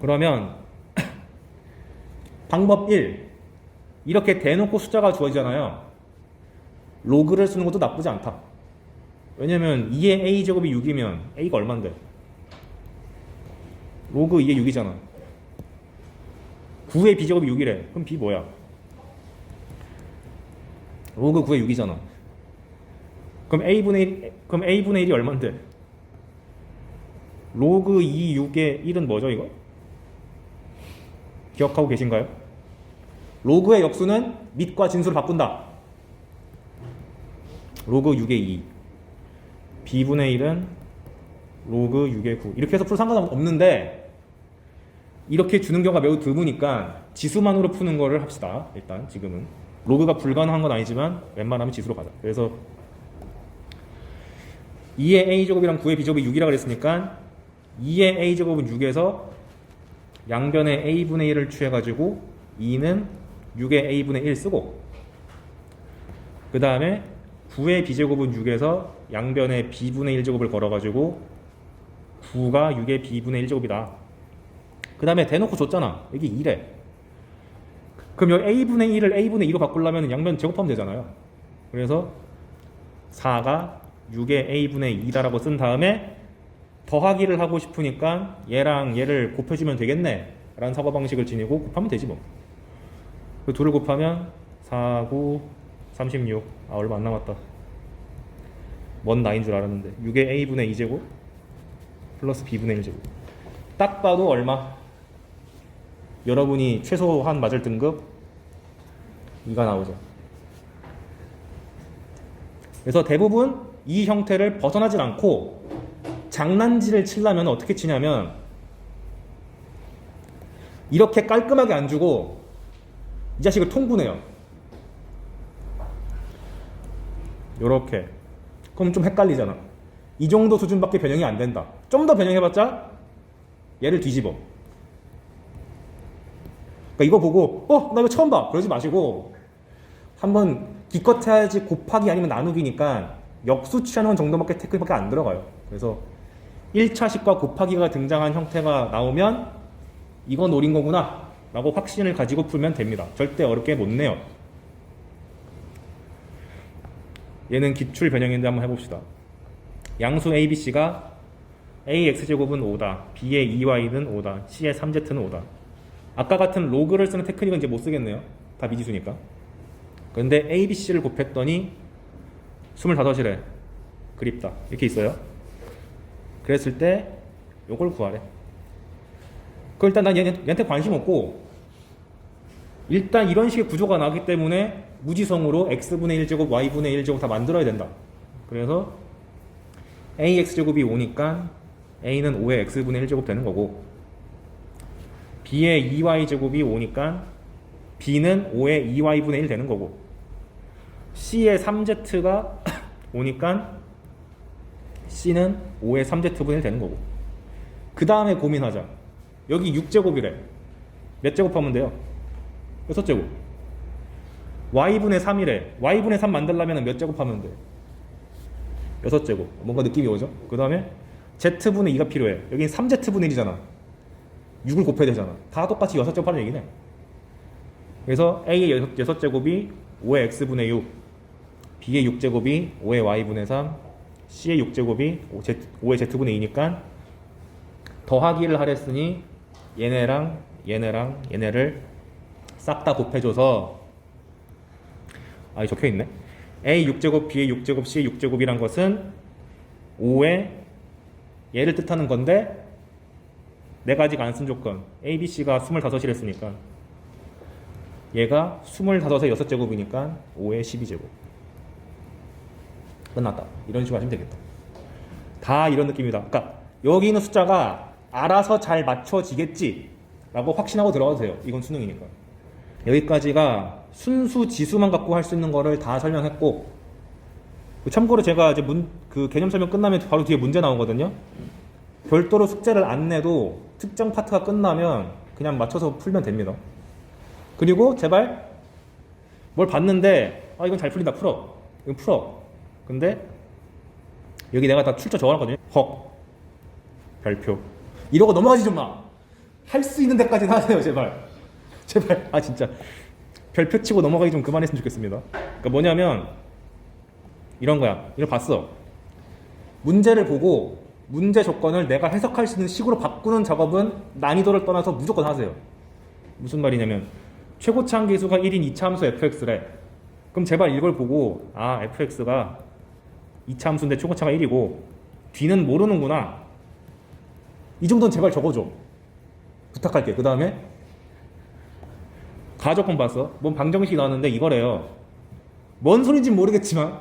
그러면 방법 1. 이렇게 대놓고 숫자가 주어지잖아요. 로그를 쓰는 것도 나쁘지 않다. 왜냐면 2의 A제곱이 6이면 A가 얼만데? 로그 2의 6이잖아. 9의 B제곱이 6이래. 그럼 B 뭐야? 로그 9의 6이잖아. 그럼 A분의 1이 얼만데? 로그 2, 6의 1은 뭐죠, 이거? 기억하고 계신가요? 로그의 역수는 밑과 진수를 바꾼다. 로그 6의 2. B분의 1은 로그 6의 9. 이렇게 해서 풀 상관없는데 이렇게 주는 경우가 매우 드무니까 지수만으로 푸는 거를 합시다. 일단 지금은. 로그가 불가능한 건 아니지만 웬만하면 지수로 가자. 그래서 2의 A제곱이랑 9의 B제곱이 6이라고 그랬으니까 2의 A제곱은 6에서 양변에 A분의 1을 취해가지고 2는 6의 A분의 1 쓰고 그 다음에 9의 B제곱은 6에서 양변에 B분의 1제곱을 걸어가지고 9가 6의 B분의 1제곱이다. 그 다음에 대놓고 줬잖아. 여기 2래. 그럼 여기 A분의 1을 A분의 2로 바꾸려면 양변 제곱하면 되잖아요. 그래서 4가 6의 A분의 2다라고 쓴 다음에 더하기를 하고 싶으니까 얘랑 얘를 곱해주면 되겠네 라는 사고방식을 지니고 곱하면 되지 뭐. 그 둘을 곱하면 4, 9, 36. 아 얼마 안 남았다. 먼 나인 줄 알았는데 6의 A분의 2제곱 플러스 B분의 1제곱. 딱 봐도 얼마? 여러분이 최소한 맞을 등급 2가 나오죠. 그래서 대부분 이 형태를 벗어나질 않고 장난질을 치려면 어떻게 치냐면 이렇게 깔끔하게 안 주고 이 자식을 통분해요. 요렇게. 그럼 좀 헷갈리잖아. 이 정도 수준밖에 변형이 안 된다. 좀 더 변형해봤자 얘를 뒤집어. 그러니까 이거 보고 나 이거 처음 봐 그러지 마시고 한번 기껏해야지 곱하기 아니면 나누기니까 역수 취하는 정도밖에 테크닉밖에 안 들어가요. 그래서 1차식과 곱하기가 등장한 형태가 나오면 이거 노린 거구나 라고 확신을 가지고 풀면 됩니다. 절대 어렵게 못 내요. 얘는 기출 변형인데 한번 해봅시다. 양수 ABC가 AX제곱은 5다. B의 2Y는 5다. C의 3Z는 5다. 아까 같은 로그를 쓰는 테크닉은 이제 못 쓰겠네요. 다 미지수니까. 그런데 ABC를 곱했더니 25이래. 그립다. 이렇게 있어요. 그랬을 때 요걸 구하래. 그 일단 난 얘한테 관심 없고 일단 이런 식의 구조가 나기 때문에 무지성으로 X분의 1제곱, Y분의 1제곱 다 만들어야 된다. 그래서 AX제곱이 5니까 A는 5의 X분의 1제곱 되는 거고 B의 2Y제곱이 5니까 B는 5의 2Y분의 1 되는 거고 C의 3Z가 5니까 C는 5의 3Z분의 1 되는 거고 그 다음에 고민하자. 여기 6제곱이래. 몇 제곱하면 돼요? 6제곱. Y분의 3이래. Y분의 3 만들려면 몇 제곱하면 돼? 6제곱. 뭔가 느낌이 오죠? 그 다음에 Z분의 2가 필요해. 여긴 3Z분의 1이잖아. 6을 곱해야 되잖아. 다 똑같이 6제곱 하는 얘기네. 그래서 A의 6제곱이 5의 X분의 6, B의 6제곱이 5의 Y분의 3, C의 6제곱이 5의 Z분의 2니까 더하기를 하랬으니 얘네랑 얘네랑 얘네를 싹 다 곱해줘서 여기 적혀있네. A 6제곱, B의 6제곱, C의 6제곱이란 것은 5의 얘를 뜻하는 건데 내가 아직 안 쓴 조건 A, B, C가 25이랬으니까 얘가 25의 6제곱이니까 5의 12제곱. 끝났다. 이런 식으로 하시면 되겠다. 다 이런 느낌이다. 그러니까 여기 있는 숫자가 알아서 잘 맞춰지겠지 라고 확신하고 들어가도 돼요. 이건 수능이니까. 여기까지가 순수 지수만 갖고 할 수 있는 거를 다 설명했고, 참고로 제가 이제 그 개념 설명 끝나면 바로 뒤에 문제 나오거든요. 별도로 숙제를 안 내도 특정 파트가 끝나면 그냥 맞춰서 풀면 됩니다. 그리고 제발 뭘 봤는데 이건 잘 풀린다, 풀어. 이건 풀어. 근데 여기 내가 다 출처 적어놨거든요. 별표 이러고 넘어가지 좀 마. 할 수 있는 데까지는 하세요, 제발. 제발. 진짜 별표 치고 넘어가기 좀 그만했으면 좋겠습니다. 그러니까 뭐냐면 이런 거야. 이걸 봤어. 문제를 보고 문제 조건을 내가 해석할 수 있는 식으로 바꾸는 작업은 난이도를 떠나서 무조건 하세요. 무슨 말이냐면 최고차 함계수가 1인 2차 함수 fx래. 그럼 제발 이걸 보고 fx가 2차 함수인데 최고차가 1이고 뒤는 모르는구나. 이 정도는 제발 적어줘. 부탁할게. 그 다음에 가조건 봤어. 뭔 방정식이 나왔는데 이거래요. 뭔 소리인지 모르겠지만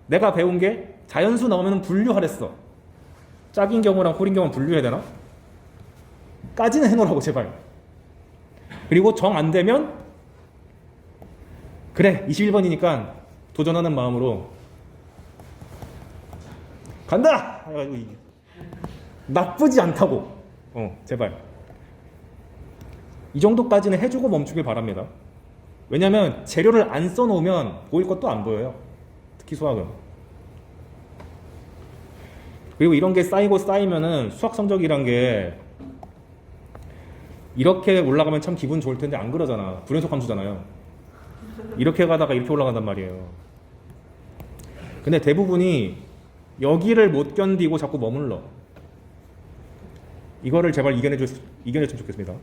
내가 배운 게 자연수 나오면 분류하랬어. 짝인 경우랑 홀인 경우는 분류해야 되나? 까지는 해놓으라고 제발. 그리고 정 안 되면 그래 21번이니까 도전하는 마음으로 간다! 나쁘지 않다고. 제발. 이 정도까지는 해주고 멈추길 바랍니다. 왜냐면 재료를 안 써놓으면 보일 것도 안 보여요. 특히 수학은. 그리고 이런 게 쌓이고 쌓이면은 수학 성적이란 게 이렇게 올라가면 참 기분 좋을 텐데 안 그러잖아. 불연속 함수잖아요. 이렇게 가다가 이렇게 올라간단 말이에요. 근데 대부분이 여기를 못 견디고 자꾸 머물러. 이거를 제발 이겨냈으면 좋겠습니다.